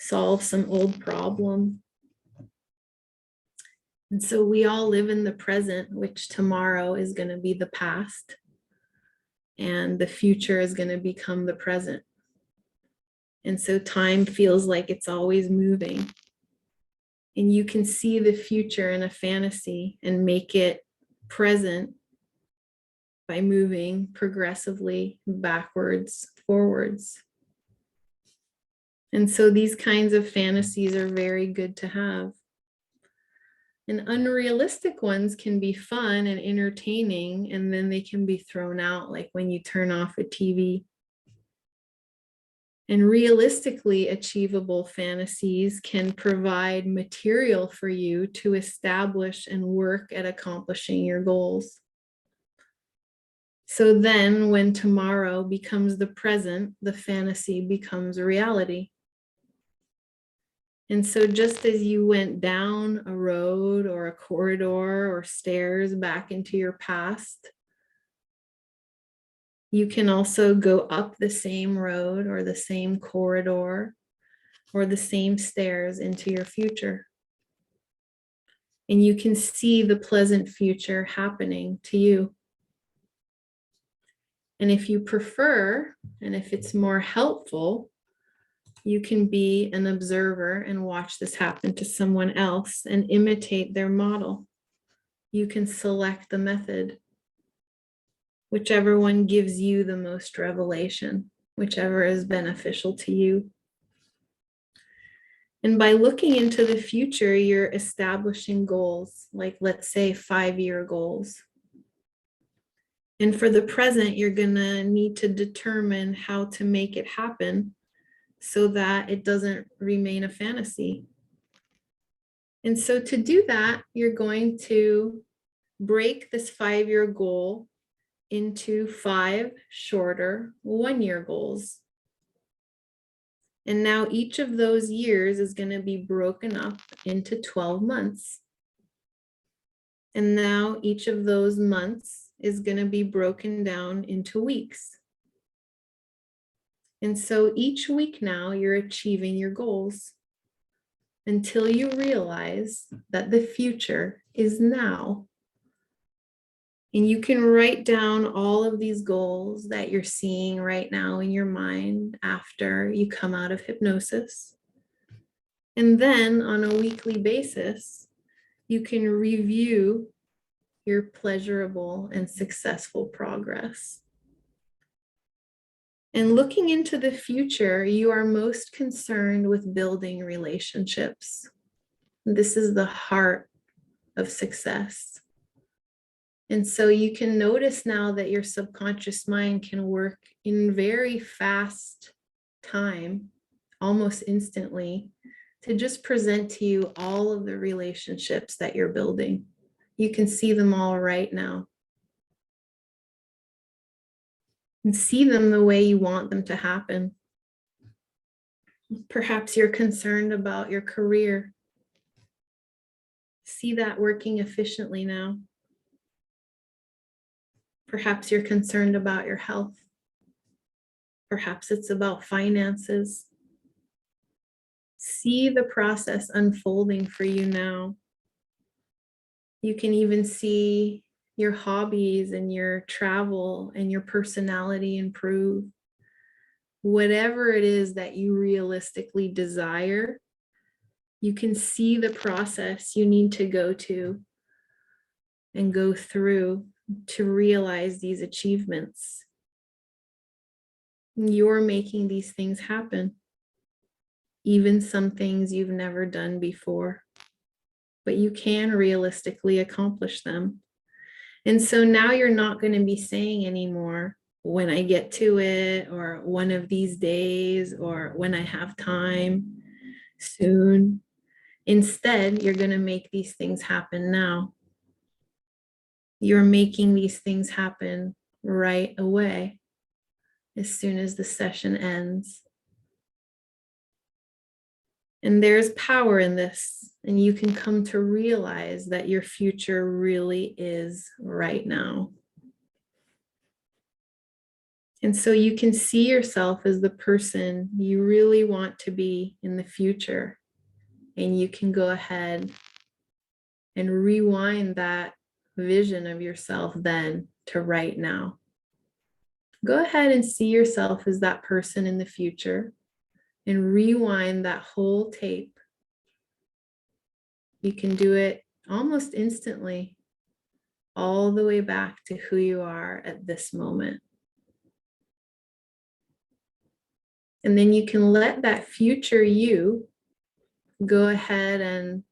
solve some old problem. And so we all live in the present, which tomorrow is going to be the past, and the future is going to become the present. And so time feels like it's always moving. And you can see the future in a fantasy and make it present by moving progressively backwards, forwards. And so these kinds of fantasies are very good to have. And unrealistic ones can be fun and entertaining, and then they can be thrown out, like when you turn off a TV. And realistically achievable fantasies can provide material for you to establish and work at accomplishing your goals. So then when tomorrow becomes the present, the fantasy becomes a reality. And so just as you went down a road or a corridor or stairs back into your past, you can also go up the same road or the same corridor or the same stairs into your future. And you can see the pleasant future happening to you. And if you prefer, and if it's more helpful, you can be an observer and watch this happen to someone else and imitate their model. You can select the method, whichever one gives you the most revelation, whichever is beneficial to you. And by looking into the future, you're establishing goals, like let's say 5-year goals. And for the present, you're gonna need to determine how to make it happen so that it doesn't remain a fantasy. And so to do that, you're going to break this 5-year goal into 5 shorter 1-year goals. And now each of those years is going to be broken up into 12 months. And now each of those months is going to be broken down into weeks. And so each week now you're achieving your goals until you realize that the future is now. And you can write down all of these goals that you're seeing right now in your mind after you come out of hypnosis. And then on a weekly basis, you can review your pleasurable and successful progress. And looking into the future, you are most concerned with building relationships. This is the heart of success. And so you can notice now that your subconscious mind can work in very fast time, almost instantly, to just present to you all of the relationships that you're building. You can see them all right now. And see them the way you want them to happen. Perhaps you're concerned about your career. See that working efficiently now. Perhaps you're concerned about your health. Perhaps it's about finances. See the process unfolding for you now. You can even see your hobbies and your travel and your personality improve. Whatever it is that you realistically desire, you can see the process you need to go to and go through to realize these achievements. You're making these things happen, even some things you've never done before, but you can realistically accomplish them. And so now you're not going to be saying anymore, when I get to it, or one of these days, or when I have time soon. Instead, you're going to make these things happen now. You're making these things happen right away, as soon as the session ends. And there's power in this, and you can come to realize that your future really is right now. And so you can see yourself as the person you really want to be in the future. And you can go ahead and rewind that vision of yourself then to right now. Go ahead and see yourself as that person in the future and rewind that whole tape. You can do it almost instantly, all the way back to who you are at this moment. And then you can let that future you go ahead and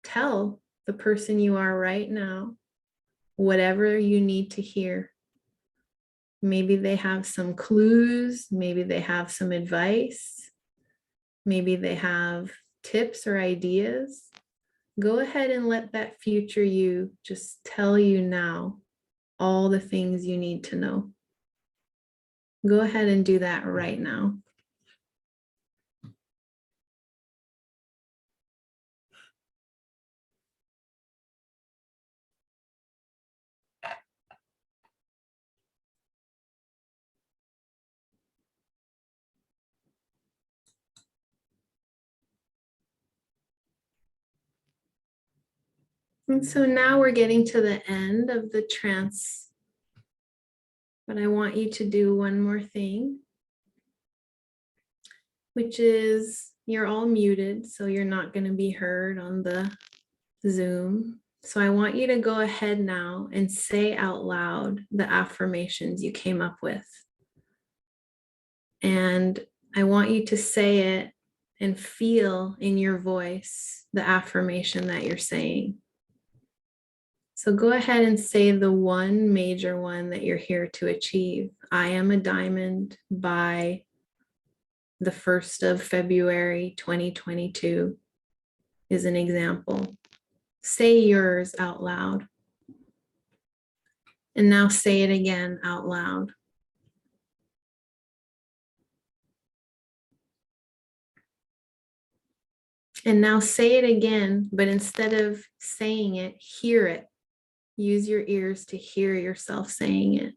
tell the person you are right now whatever you need to hear. Maybe they have some clues, maybe they have some advice, maybe they have tips or ideas. Go ahead and let that future you just tell you now all the things you need to know. Go ahead and do that right now. And so now we're getting to the end of the trance, but I want you to do one more thing, which is you're all muted, so you're not going to be heard on the Zoom. So I want you to go ahead now and say out loud the affirmations you came up with. And I want you to say it and feel in your voice the affirmation that you're saying. So go ahead and say the one major one that you're here to achieve. I am a diamond by the 1st of February, 2022 is an example. Say yours out loud. And now say it again out loud. And now say it again, but instead of saying it, hear it. Use your ears to hear yourself saying it.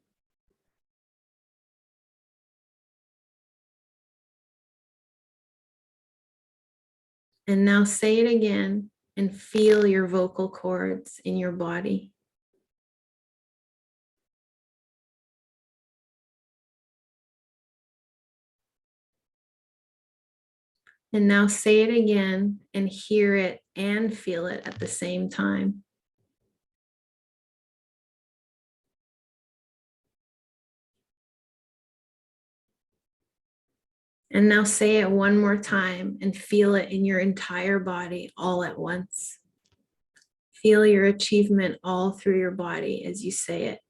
And now say it again and feel your vocal cords in your body. And now say it again and hear it and feel it at the same time. And now say it one more time and feel it in your entire body all at once. Feel your achievement all through your body as you say it.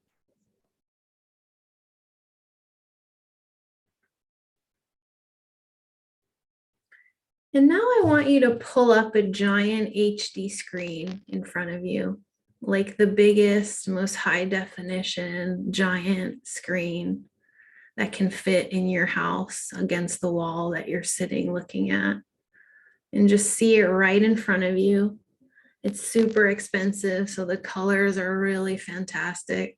And now I want you to pull up a giant HD screen in front of you, like the biggest, most high definition, giant screen that can fit in your house against the wall that you're sitting looking at. And just see it right in front of you. It's super expensive, so the colors are really fantastic.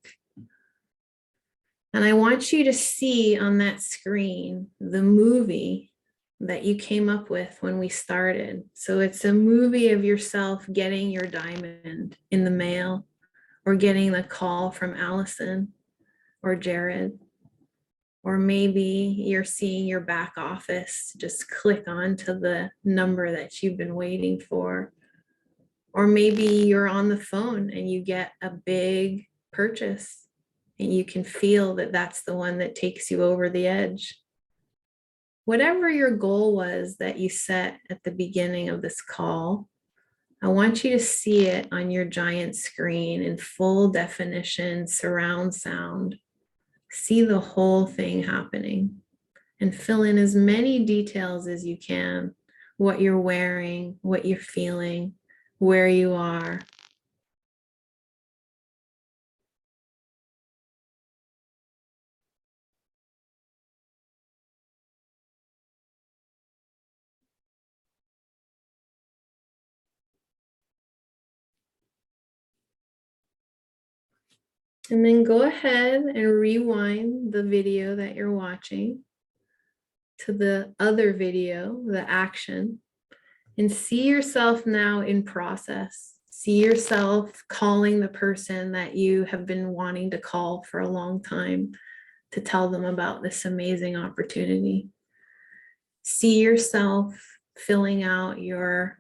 And I want you to see on that screen the movie that you came up with when we started. So it's a movie of yourself getting your diamond in the mail, or getting the call from Allison or Jared. Or maybe you're seeing your back office just click on to the number that you've been waiting for. Or maybe you're on the phone and you get a big purchase and you can feel that that's the one that takes you over the edge. Whatever your goal was that you set at the beginning of this call, I want you to see it on your giant screen in full definition, surround sound. See the whole thing happening and fill in as many details as you can. What you're wearing, what you're feeling, where you are. And then go ahead and rewind the video that you're watching to the other video, the action, and see yourself now in process. See yourself calling the person that you have been wanting to call for a long time to tell them about this amazing opportunity. See yourself filling out your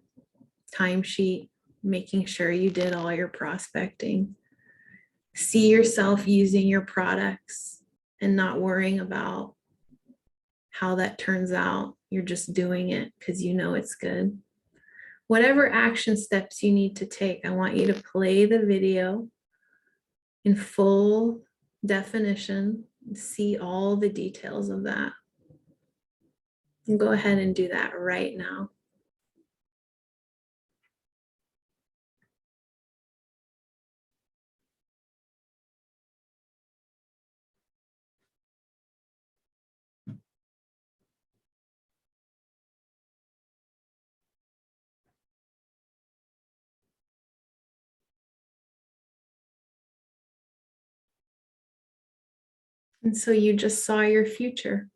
timesheet, making sure you did all your prospecting. See yourself using your products and not worrying about how that turns out. You're just doing it because you know it's good. whatever action steps you need to take, I want you to play the video in full definition, see all the details of that. And go ahead and do that right now. And so you just saw your future.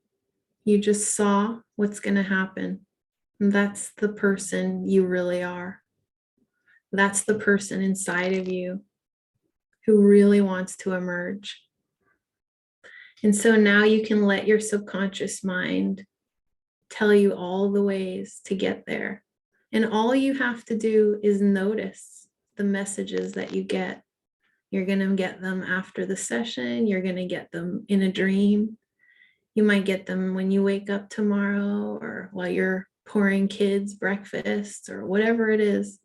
You just saw what's going to happen. And that's the person you really are. That's the person inside of you who really wants to emerge. And so now you can let your subconscious mind tell you all the ways to get there. And all you have to do is notice the messages that you get. You're going to get them after the session. You're going to get them in a dream. You might get them when you wake up tomorrow or while you're pouring kids breakfast or whatever it is.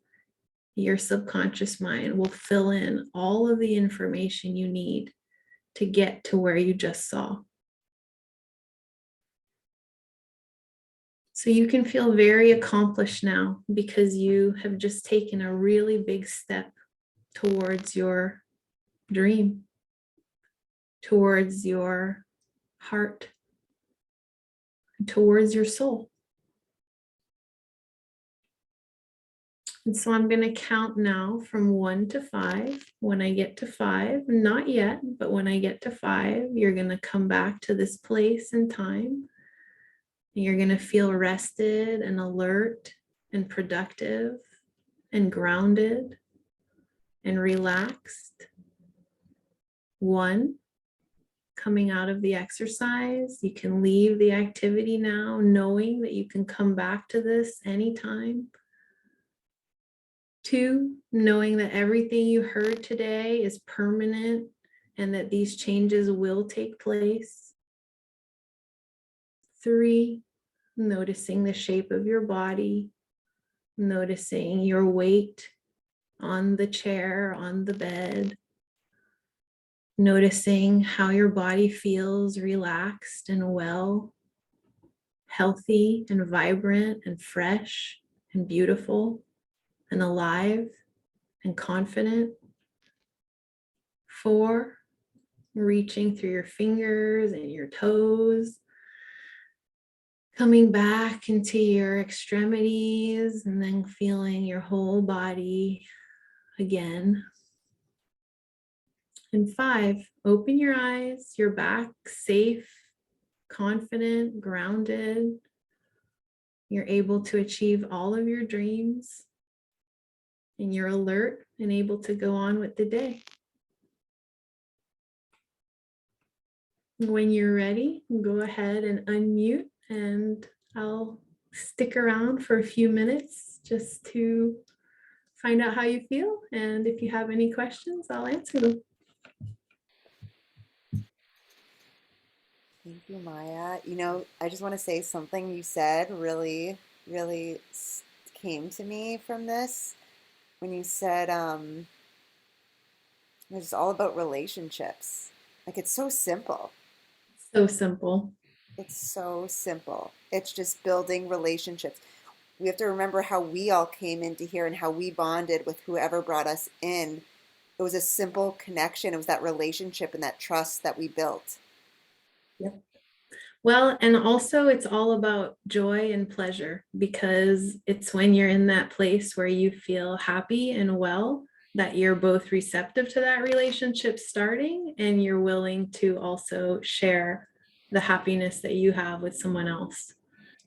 Your subconscious mind will fill in all of the information you need to get to where you just saw. So you can feel very accomplished now because you have just taken a really big step towards your dream, towards your heart, towards your soul. And so I'm going to count now from 1 to 5. When I get to 5, not yet, but when I get to 5, you're going to come back to this place and time. And you're going to feel rested and alert and productive and grounded and relaxed. 1, coming out of the exercise, you can leave the activity now, knowing that you can come back to this anytime. 2, knowing that everything you heard today is permanent and that these changes will take place. 3, noticing the shape of your body, noticing your weight on the chair, on the bed, noticing how your body feels relaxed and well, healthy and vibrant and fresh and beautiful and alive and confident. 4, reaching through your fingers and your toes, coming back into your extremities and then feeling your whole body again. And 5, open your eyes, you're back safe, confident, grounded. You're able to achieve all of your dreams and you're alert and able to go on with the day. When you're ready, go ahead and unmute and I'll stick around for a few minutes just to find out how you feel. And if you have any questions, I'll answer them. Thank you, Maya. You know, I just want to say something you said really, really came to me from this. When you said it's all about relationships. Like, it's so simple. So simple. It's so simple. It's just building relationships. We have to remember how we all came into here and how we bonded with whoever brought us in. It was a simple connection. It was that relationship and that trust that we built. Yep. Well, and also it's all about joy and pleasure because it's when you're in that place where you feel happy and well that you're both receptive to that relationship starting and you're willing to also share the happiness that you have with someone else.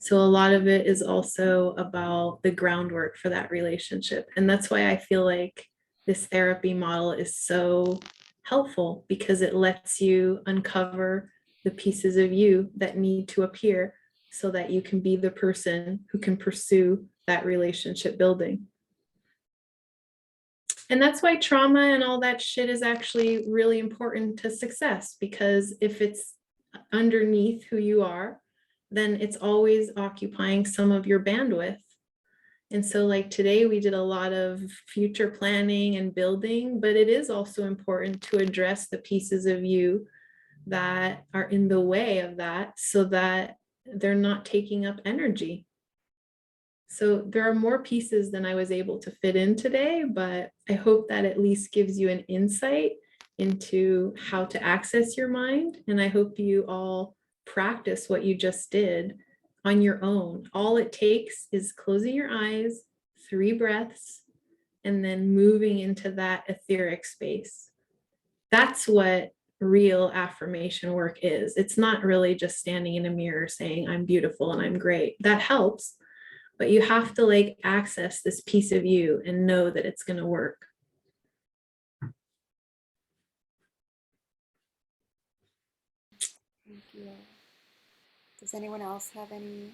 So a lot of it is also about the groundwork for that relationship. And that's why I feel like this therapy model is so helpful because it lets you uncover the pieces of you that need to appear so that you can be the person who can pursue that relationship building. And that's why trauma and all that shit is actually really important to success, because if it's underneath who you are, then it's always occupying some of your bandwidth. And so like today we did a lot of future planning and building, but it is also important to address the pieces of you that are in the way of that so that they're not taking up energy. So there are more pieces than I was able to fit in today, but I hope that at least gives you an insight into how to access your mind. And I hope you all practice what you just did on your own. All it takes is closing your eyes, 3 breaths, and then moving into that etheric space. That's what real affirmation work is. It's not really just standing in a mirror saying, I'm beautiful and I'm great. That helps, but you have to like access this piece of you and know that it's going to work. Thank you. Does anyone else have any?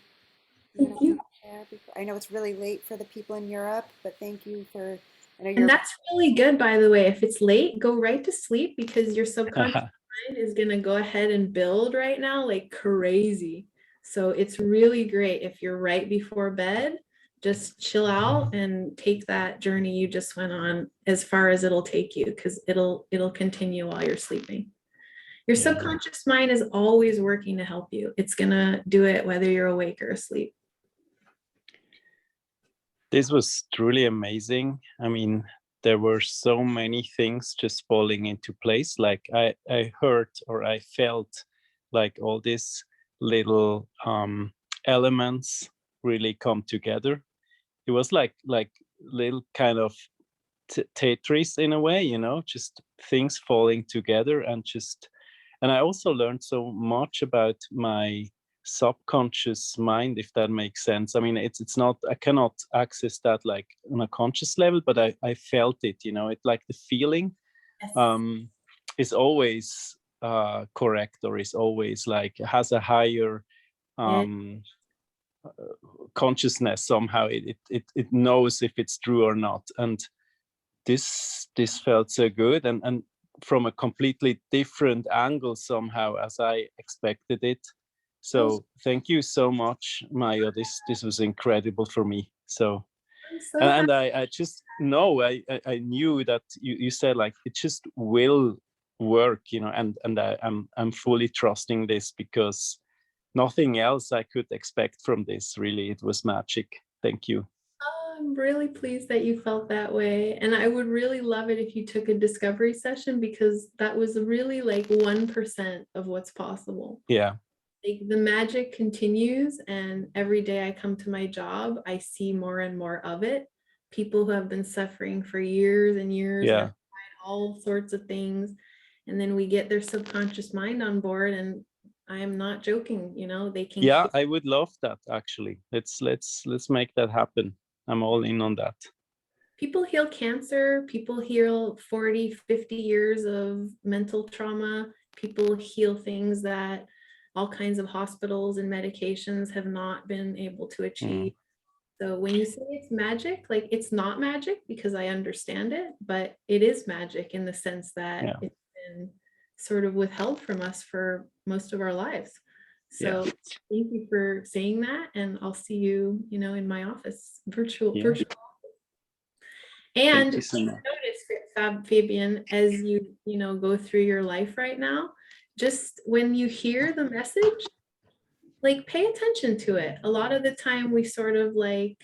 Thank you. Share before? I know it's really late for the people in Europe, but thank you for. I know And that's really good, by the way. If it's late, go right to sleep because your subconscious mind is going to go ahead and build right now like crazy. So it's really great if you're right before bed, just chill out and take that journey you just went on as far as it'll take you, because it'll continue while you're sleeping. Your subconscious mind is always working to help you. It's going to do it whether you're awake or asleep. This was truly amazing. I mean, there were so many things just falling into place. Like I heard or I felt like all these little elements really come together. It was like little kind of Tetris in a way, you know, just things falling together and I also learned so much about my subconscious mind, if that makes sense. I mean, it's not, I cannot access that like on a conscious level, but I felt it, you know, it like the feeling is always correct, or is always like has a higher consciousness somehow. It knows if it's true or not. And this felt so good and from a completely different angle somehow as I expected it. So thank you so much, Maya. This was incredible for me. So and I just know I knew that you said like it just will work, you know, and I'm fully trusting this because nothing else I could expect from this. Really, it was magic. Thank you. I'm really pleased that you felt that way. And I would really love it if you took a discovery session, because that was really like 1% of what's possible. Yeah. Like the magic continues, and every day I come to my job, I see more and more of it. People who have been suffering for years and years, and all sorts of things. And then we get their subconscious mind on board, and I am not joking, you know, they can. Yeah, I would love that actually. Let's make that happen. I'm all in on that. People heal cancer, people heal 40, 50 years of mental trauma, people heal things that all kinds of hospitals and medications have not been able to achieve. So when you say it's magic, like it's not magic because I understand it, but it is magic in the sense that it's been sort of withheld from us for most of our lives. So thank you for saying that, and I'll see you, you know, in my office, virtual. And notice, Fabian, as you know, go through your life right now, just when you hear the message, like pay attention to it. A lot of the time we sort of like,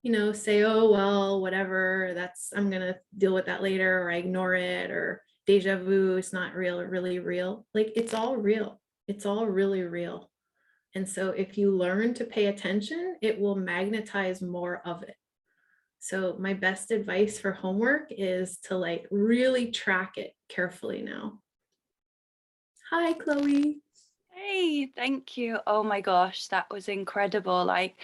you know, say, oh, well, whatever, that's, I'm going to deal with that later, or I ignore it, or deja vu, it's not real, really real. Like it's all real. It's all really real. And so if you learn to pay attention, it will magnetize more of it. So my best advice for homework is to like really track it carefully now. Hi, Chloe. Hey, thank you. Oh my gosh, that was incredible. Like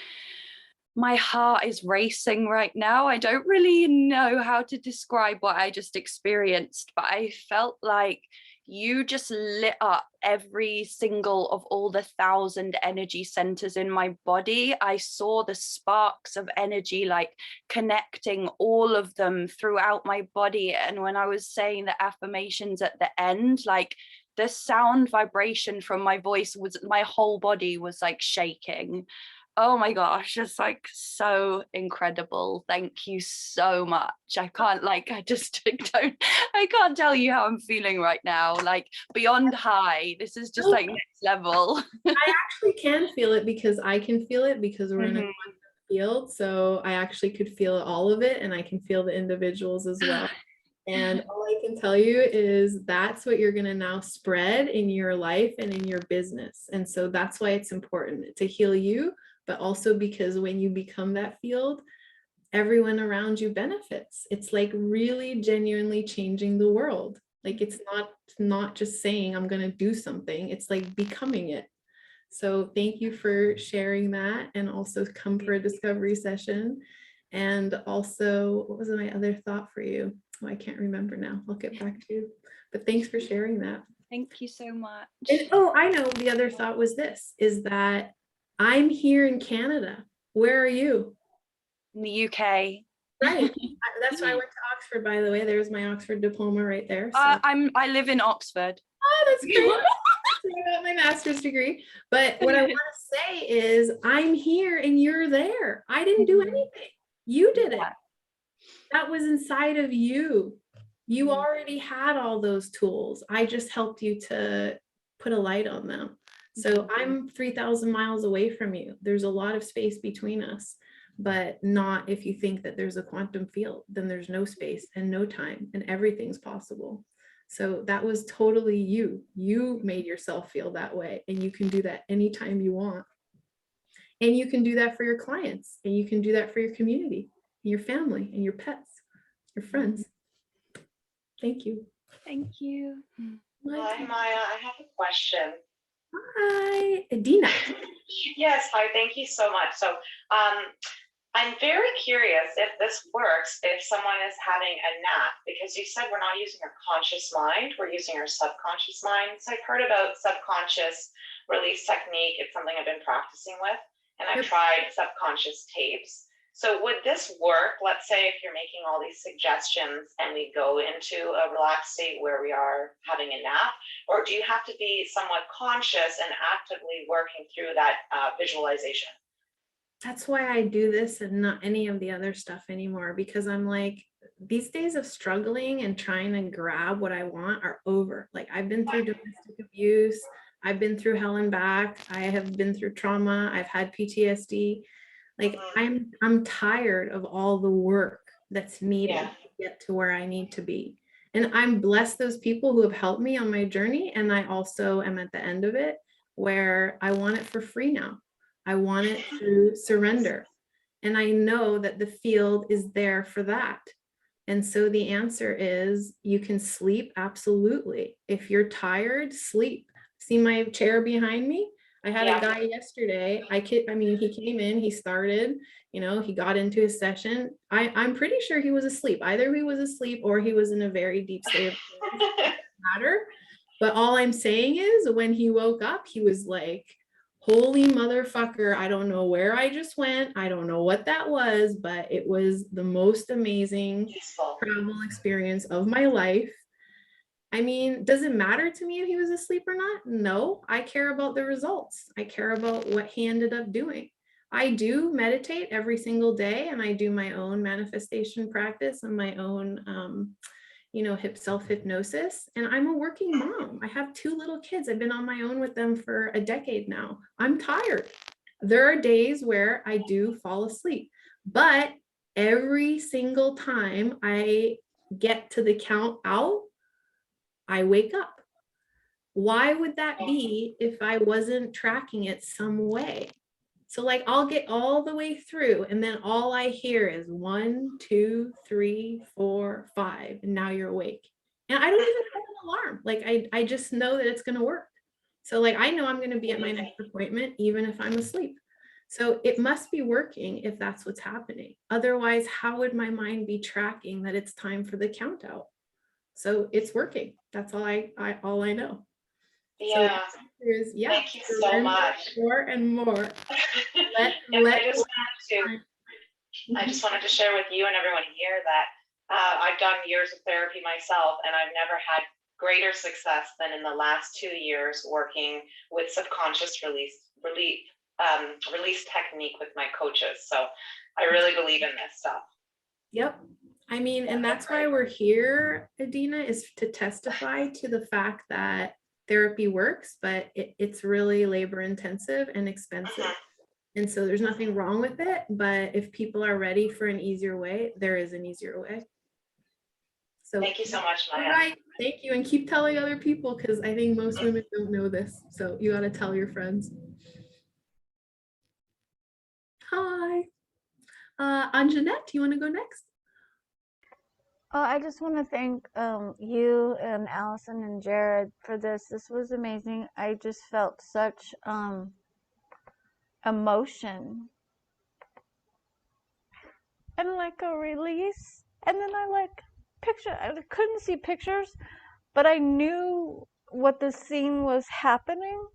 my heart is racing right now. I don't really know how to describe what I just experienced, but I felt like you just lit up every single of all the 1,000 energy centers in my body. I saw the sparks of energy like connecting all of them throughout my body. And when I was saying the affirmations at the end, like the sound vibration from my voice was, my whole body was like shaking. Oh my gosh, it's like so incredible. Thank you so much. I can't I just don't, I can't tell you how I'm feeling right now. Like beyond high. This is just like next level. I actually can feel it because I can feel it because we're in a quantum field. So I actually could feel all of it, and I can feel the individuals as well. And all I can tell you is that's what you're going to now spread in your life and in your business. And so that's why it's important to heal you, but also because when you become that field, everyone around you benefits. It's like really genuinely changing the world. Like it's not just saying I'm going to do something. It's like becoming it. So thank you for sharing that, and also come for a discovery session. And also, what was my other thought for you? Oh, I can't remember now. I'll get back to you. But thanks for sharing that. Thank you so much. And, oh, I know. The other thought was this, is that I'm here in Canada. Where are you? In the UK. Right. That's why I went to Oxford, by the way. There's my Oxford diploma right there. So. I live in Oxford. Oh, that's great. I got my master's degree. But what I want to say is I'm here and you're there. I didn't do anything. You did it. That was inside of you. You already had all those tools. I just helped you to put a light on them. So I'm 3,000 miles away from you. There's a lot of space between us, but not if you think that there's a quantum field, then there's no space and no time and everything's possible. So that was totally you. You made yourself feel that way, and you can do that anytime you want. And you can do that for your clients, and you can do that for your community, and your family, and your pets, your friends. Thank you. Thank you. Hi, Maya. I have a question. Hi, Adina. Yes, hi. Thank you so much. So, I'm very curious if this works if someone is having a nap, because you said we're not using our conscious mind, we're using our subconscious mind. So I've heard about subconscious release technique. It's something I've been practicing with, and I've tried subconscious tapes. So would this work? Let's say if you're making all these suggestions and we go into a relaxed state where we are having a nap, or do you have to be somewhat conscious and actively working through that visualization? That's why I do this and not any of the other stuff anymore, because I'm like, these days of struggling and trying to grab what I want are over. Like I've been through domestic abuse, I've been through hell and back, I have been through trauma, I've had PTSD. Like I'm tired of all the work that's needed to get to where I need to be. And I'm blessed those people who have helped me on my journey. And I also am at the end of it where I want it for free now. I want it through surrender. And I know that the field is there for that. And so the answer is you can sleep. Absolutely. If you're tired, sleep. See my chair behind me? I had a guy yesterday. I mean, he came in, he started, he got into his session. I'm pretty sure he was asleep. Either he was asleep or he was in a very deep state of matter. But all I'm saying is when he woke up, he was like, holy motherfucker, I don't know where I just went. I don't know what that was, but it was the most amazing travel experience of my life. I mean, does it matter to me if he was asleep or not? No, I care about the results. I care about what he ended up doing. I do meditate every single day, and I do my own manifestation practice and my own self-hypnosis. And I'm a working mom. I have 2 little kids. I've been on my own with them for a decade now. I'm tired. There are days where I do fall asleep, but every single time I get to the count out, I wake up. Why would that be if I wasn't tracking it some way? So like I'll get all the way through and then all I hear is 1, 2, 3, 4, 5, and now you're awake. And I don't even have an alarm. Like I just know that it's going to work. So like I know I'm going to be at my next appointment even if I'm asleep. So it must be working if that's what's happening. Otherwise, how would my mind be tracking that it's time for the count out? So it's working. That's all I know. Yeah. So Thank you so much. More and more. I just wanted to share with you and everyone here that I've done years of therapy myself, and I've never had greater success than in the last 2 years working with subconscious relief release technique with my coaches. So I really believe in this stuff. Yep. I mean, and that's why we're here, Adina, is to testify to the fact that therapy works, but it's really labor intensive and expensive. And so there's nothing wrong with it, but if people are ready for an easier way, there is an easier way. So thank you so much, Maya. All right, thank you, and keep telling other people, because I think most women don't know this. So you got to tell your friends. Hi, Anjanette, you want to go next? I just want to thank you and Allison and Jared for this. This was amazing. I just felt such emotion and like a release. And then I couldn't see pictures, but I knew what the scene was happening.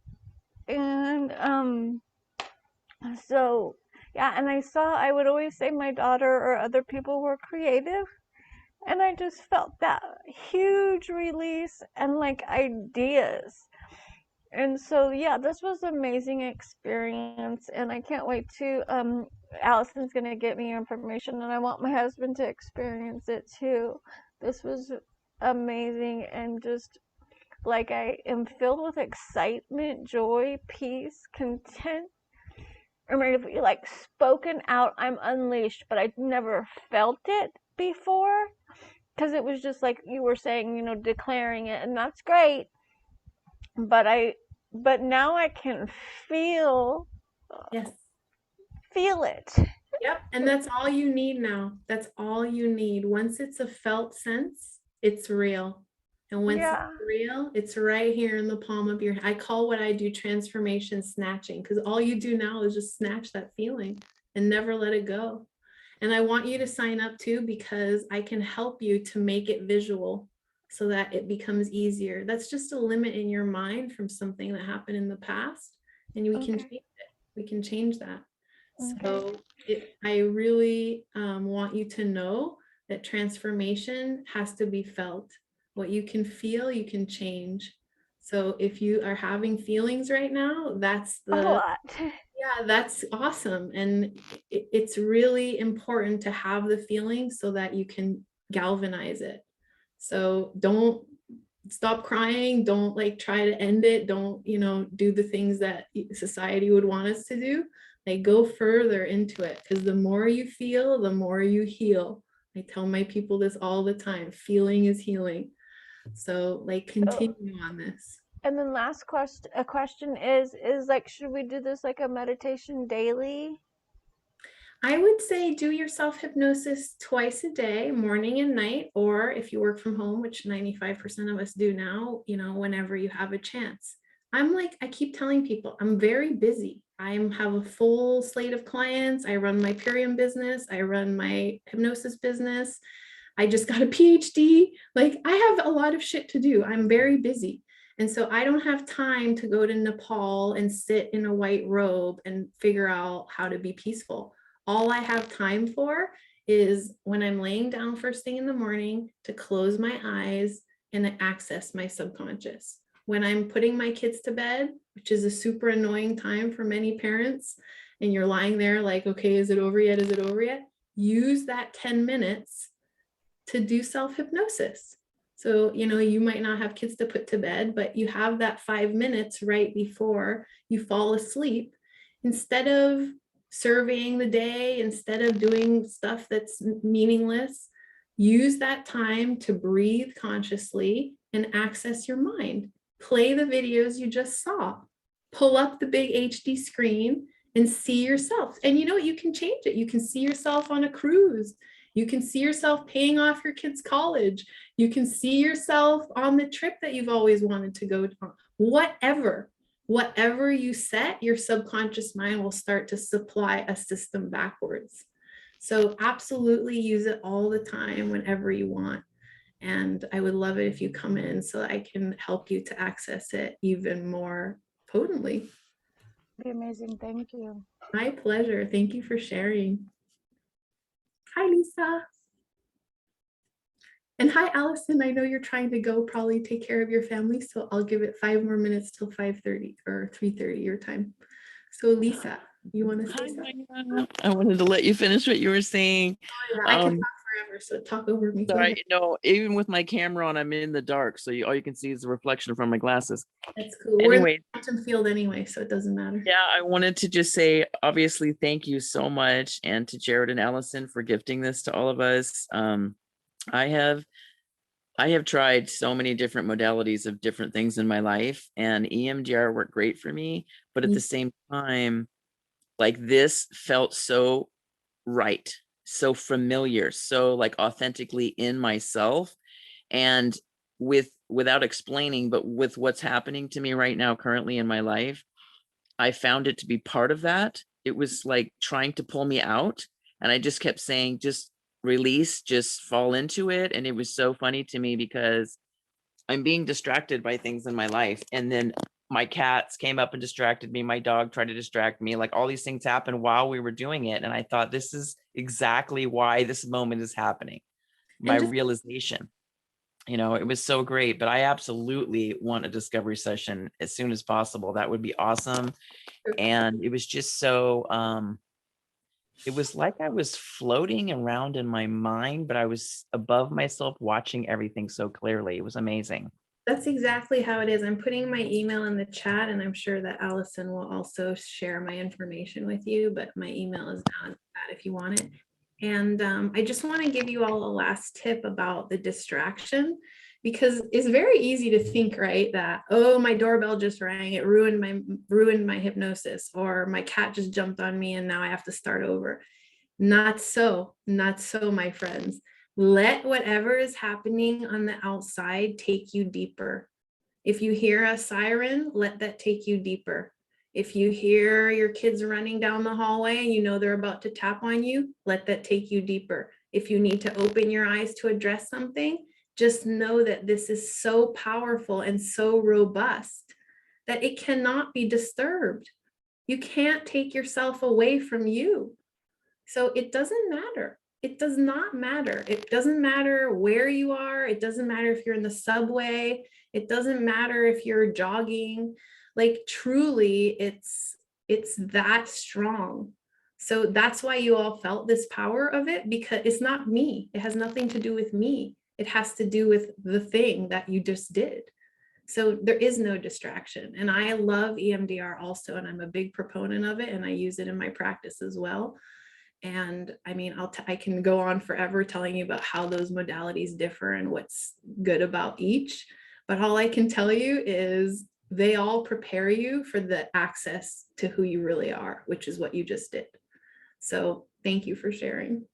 And so yeah, and I would always say my daughter or other people were creative. And I just felt that huge release and like ideas. And so, yeah, this was an amazing experience. And I can't wait to, Allison's going to get me information and I want my husband to experience it too. This was amazing. And just like I am filled with excitement, joy, peace, content. I mean, if you like spoken out, I'm unleashed, but I'd never felt it before. Because it was just like you were saying, you know, declaring it, and that's great. But now I can feel it. Yep, and that's all you need now. That's all you need. Once it's a felt sense, it's real. And once it's real, it's right here in the palm of your hand. I call what I do transformation snatching, because all you do now is just snatch that feeling and never let it go. And I want you to sign up too, because I can help you to make it visual so that it becomes easier. That's just a limit in your mind from something that happened in the past, and we can change it. We can change that. So I really want you to know that transformation has to be felt. What you can feel, you can change. So if you are having feelings right now, that's A lot. Yeah, that's awesome. And it's really important to have the feeling so that you can galvanize it. So don't stop crying. Don't like try to end it. Don't, you know, do the things that society would want us to do. Like go further into it, because the more you feel, the more you heal. I tell my people this all the time. Feeling is healing. So like continue on this. And then last question is like, should we do this like a meditation daily? I would say do your self-hypnosis twice a day, morning and night, or if you work from home, which 95% of us do now, you know, whenever you have a chance. I keep telling people, I'm very busy. I have a full slate of clients. I run my Purium business. I run my hypnosis business. I just got a PhD. Like I have a lot of shit to do. I'm very busy. And so I don't have time to go to Nepal and sit in a white robe and figure out how to be peaceful. All I have time for is when I'm laying down first thing in the morning to close my eyes and access my subconscious. When I'm putting my kids to bed, which is a super annoying time for many parents, and you're lying there like, okay, is it over yet? Is it over yet? Use that 10 minutes to do self-hypnosis. So, you know, you might not have kids to put to bed, but you have that 5 minutes right before you fall asleep. Instead of surveying the day, instead of doing stuff that's meaningless, use that time to breathe consciously and access your mind. Play the videos you just saw. Pull up the big HD screen and see yourself. And you know, you can change it. You can see yourself on a cruise. You can see yourself paying off your kids' college. You can see yourself on the trip that you've always wanted to go on. Whatever you set, your subconscious mind will start to supply a system backwards. So absolutely use it all the time whenever you want. And I would love it if you come in so I can help you to access it even more potently. Be amazing. Thank you. My pleasure. Thank you for sharing. Hi, Lisa. And hi, Allison. I know you're trying to go probably take care of your family, so I'll give it 5 more minutes till 5:30 or 3:30 your time. So Lisa, you want to say Hi, something? Maya. I wanted to let you finish what you were saying. Yeah, I can talk forever, so talk over me. Go ahead. Sorry, no, even with my camera on, I'm in the dark, so all you can see is the reflection from my glasses. That's cool. We're in the Anyway, quantum field anyway, so it doesn't matter. yeah, I wanted to just say, obviously, thank you so much, and to Jared and Allison for gifting this to all of us. I have tried so many different modalities of different things in my life, and EMDR worked great for me, but at the same time, like, this felt so right, so familiar, so like authentically in myself, and without explaining, but with what's happening to me right now currently in my life, I found it to be part of that. It was like trying to pull me out, and I just kept saying, just release, just fall into it. And it was so funny to me because I'm being distracted by things in my life, and then my cats came up and distracted me. My dog tried to distract me. Like, all these things happened while we were doing it. And I thought, this is exactly why this moment is happening. My realization, it was so great. But I absolutely want a discovery session as soon as possible. That would be awesome. And it was just so, it was like I was floating around in my mind, but I was above myself, watching everything so clearly. It was amazing. That's exactly how it is. I'm putting my email in the chat, and I'm sure that Allison will also share my information with you, but my email is down that if you want it. And I just want to give you all a last tip about the distraction, because it's very easy to think, right, that, oh, my doorbell just rang, it ruined my hypnosis, or my cat just jumped on me and now I have to start over. Not so, my friends. Let whatever is happening on the outside take you deeper. If you hear a siren, let that take you deeper. If you hear your kids running down the hallway and you know they're about to tap on you, let that take you deeper. If you need to open your eyes to address something, just know that this is so powerful and so robust that it cannot be disturbed. You can't take yourself away from you. So it doesn't matter. It does not matter. It doesn't matter where you are. It doesn't matter if you're in the subway. It doesn't matter if you're jogging. Like, truly, it's that strong. So that's why you all felt this power of it, because it's not me. It has nothing to do with me. It has to do with the thing that you just did. So there is no distraction. And I love EMDR also, and I'm a big proponent of it, and I use it in my practice as well. And I mean, I can go on forever telling you about how those modalities differ and what's good about each. But all I can tell you is they all prepare you for the access to who you really are, which is what you just did. So thank you for sharing.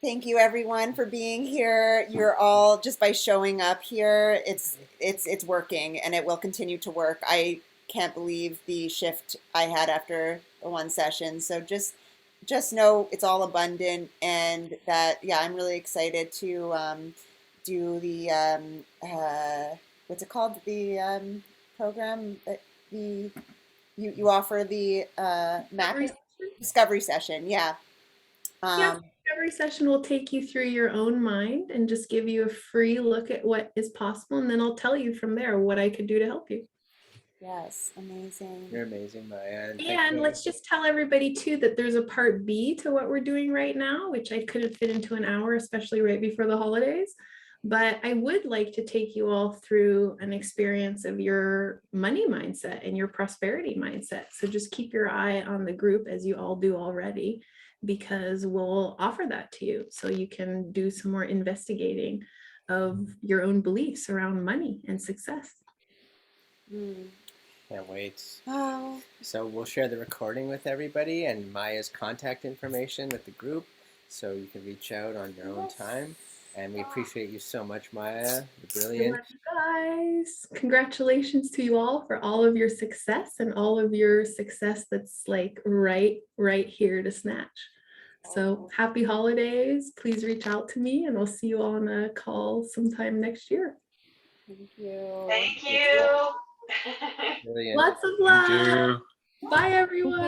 Thank you, everyone, for being here. You're all, just by showing up here, it's working, and it will continue to work. I can't believe the shift I had after the one session. So just know it's all abundant, and that, yeah, I'm really excited to do the what's it called, the program that you offer, the mapping discovery session. Yeah. Yeah, every session will take you through your own mind and just give you a free look at what is possible, and then I'll tell you from there what I could do to help you. Yes, amazing. You're amazing, Maya. And let's just tell everybody too that there's a part B to what we're doing right now, which I couldn't fit into an hour, especially right before the holidays. But I would like to take you all through an experience of your money mindset and your prosperity mindset. So just keep your eye on the group, as you all do already, because we'll offer that to you so you can do some more investigating of your own beliefs around money and success. Can't wait. Oh. So we'll share the recording with everybody and Maya's contact information with the group, so you can reach out on your own time. And we appreciate you so much, Maya. You're brilliant. Guys, congratulations to you all for all of your success, and all of your success that's like right here to snatch. So happy holidays. Please reach out to me, and I'll see you all on a call sometime next year. Thank you. Thank you. Brilliant. Lots of love. Bye, everyone.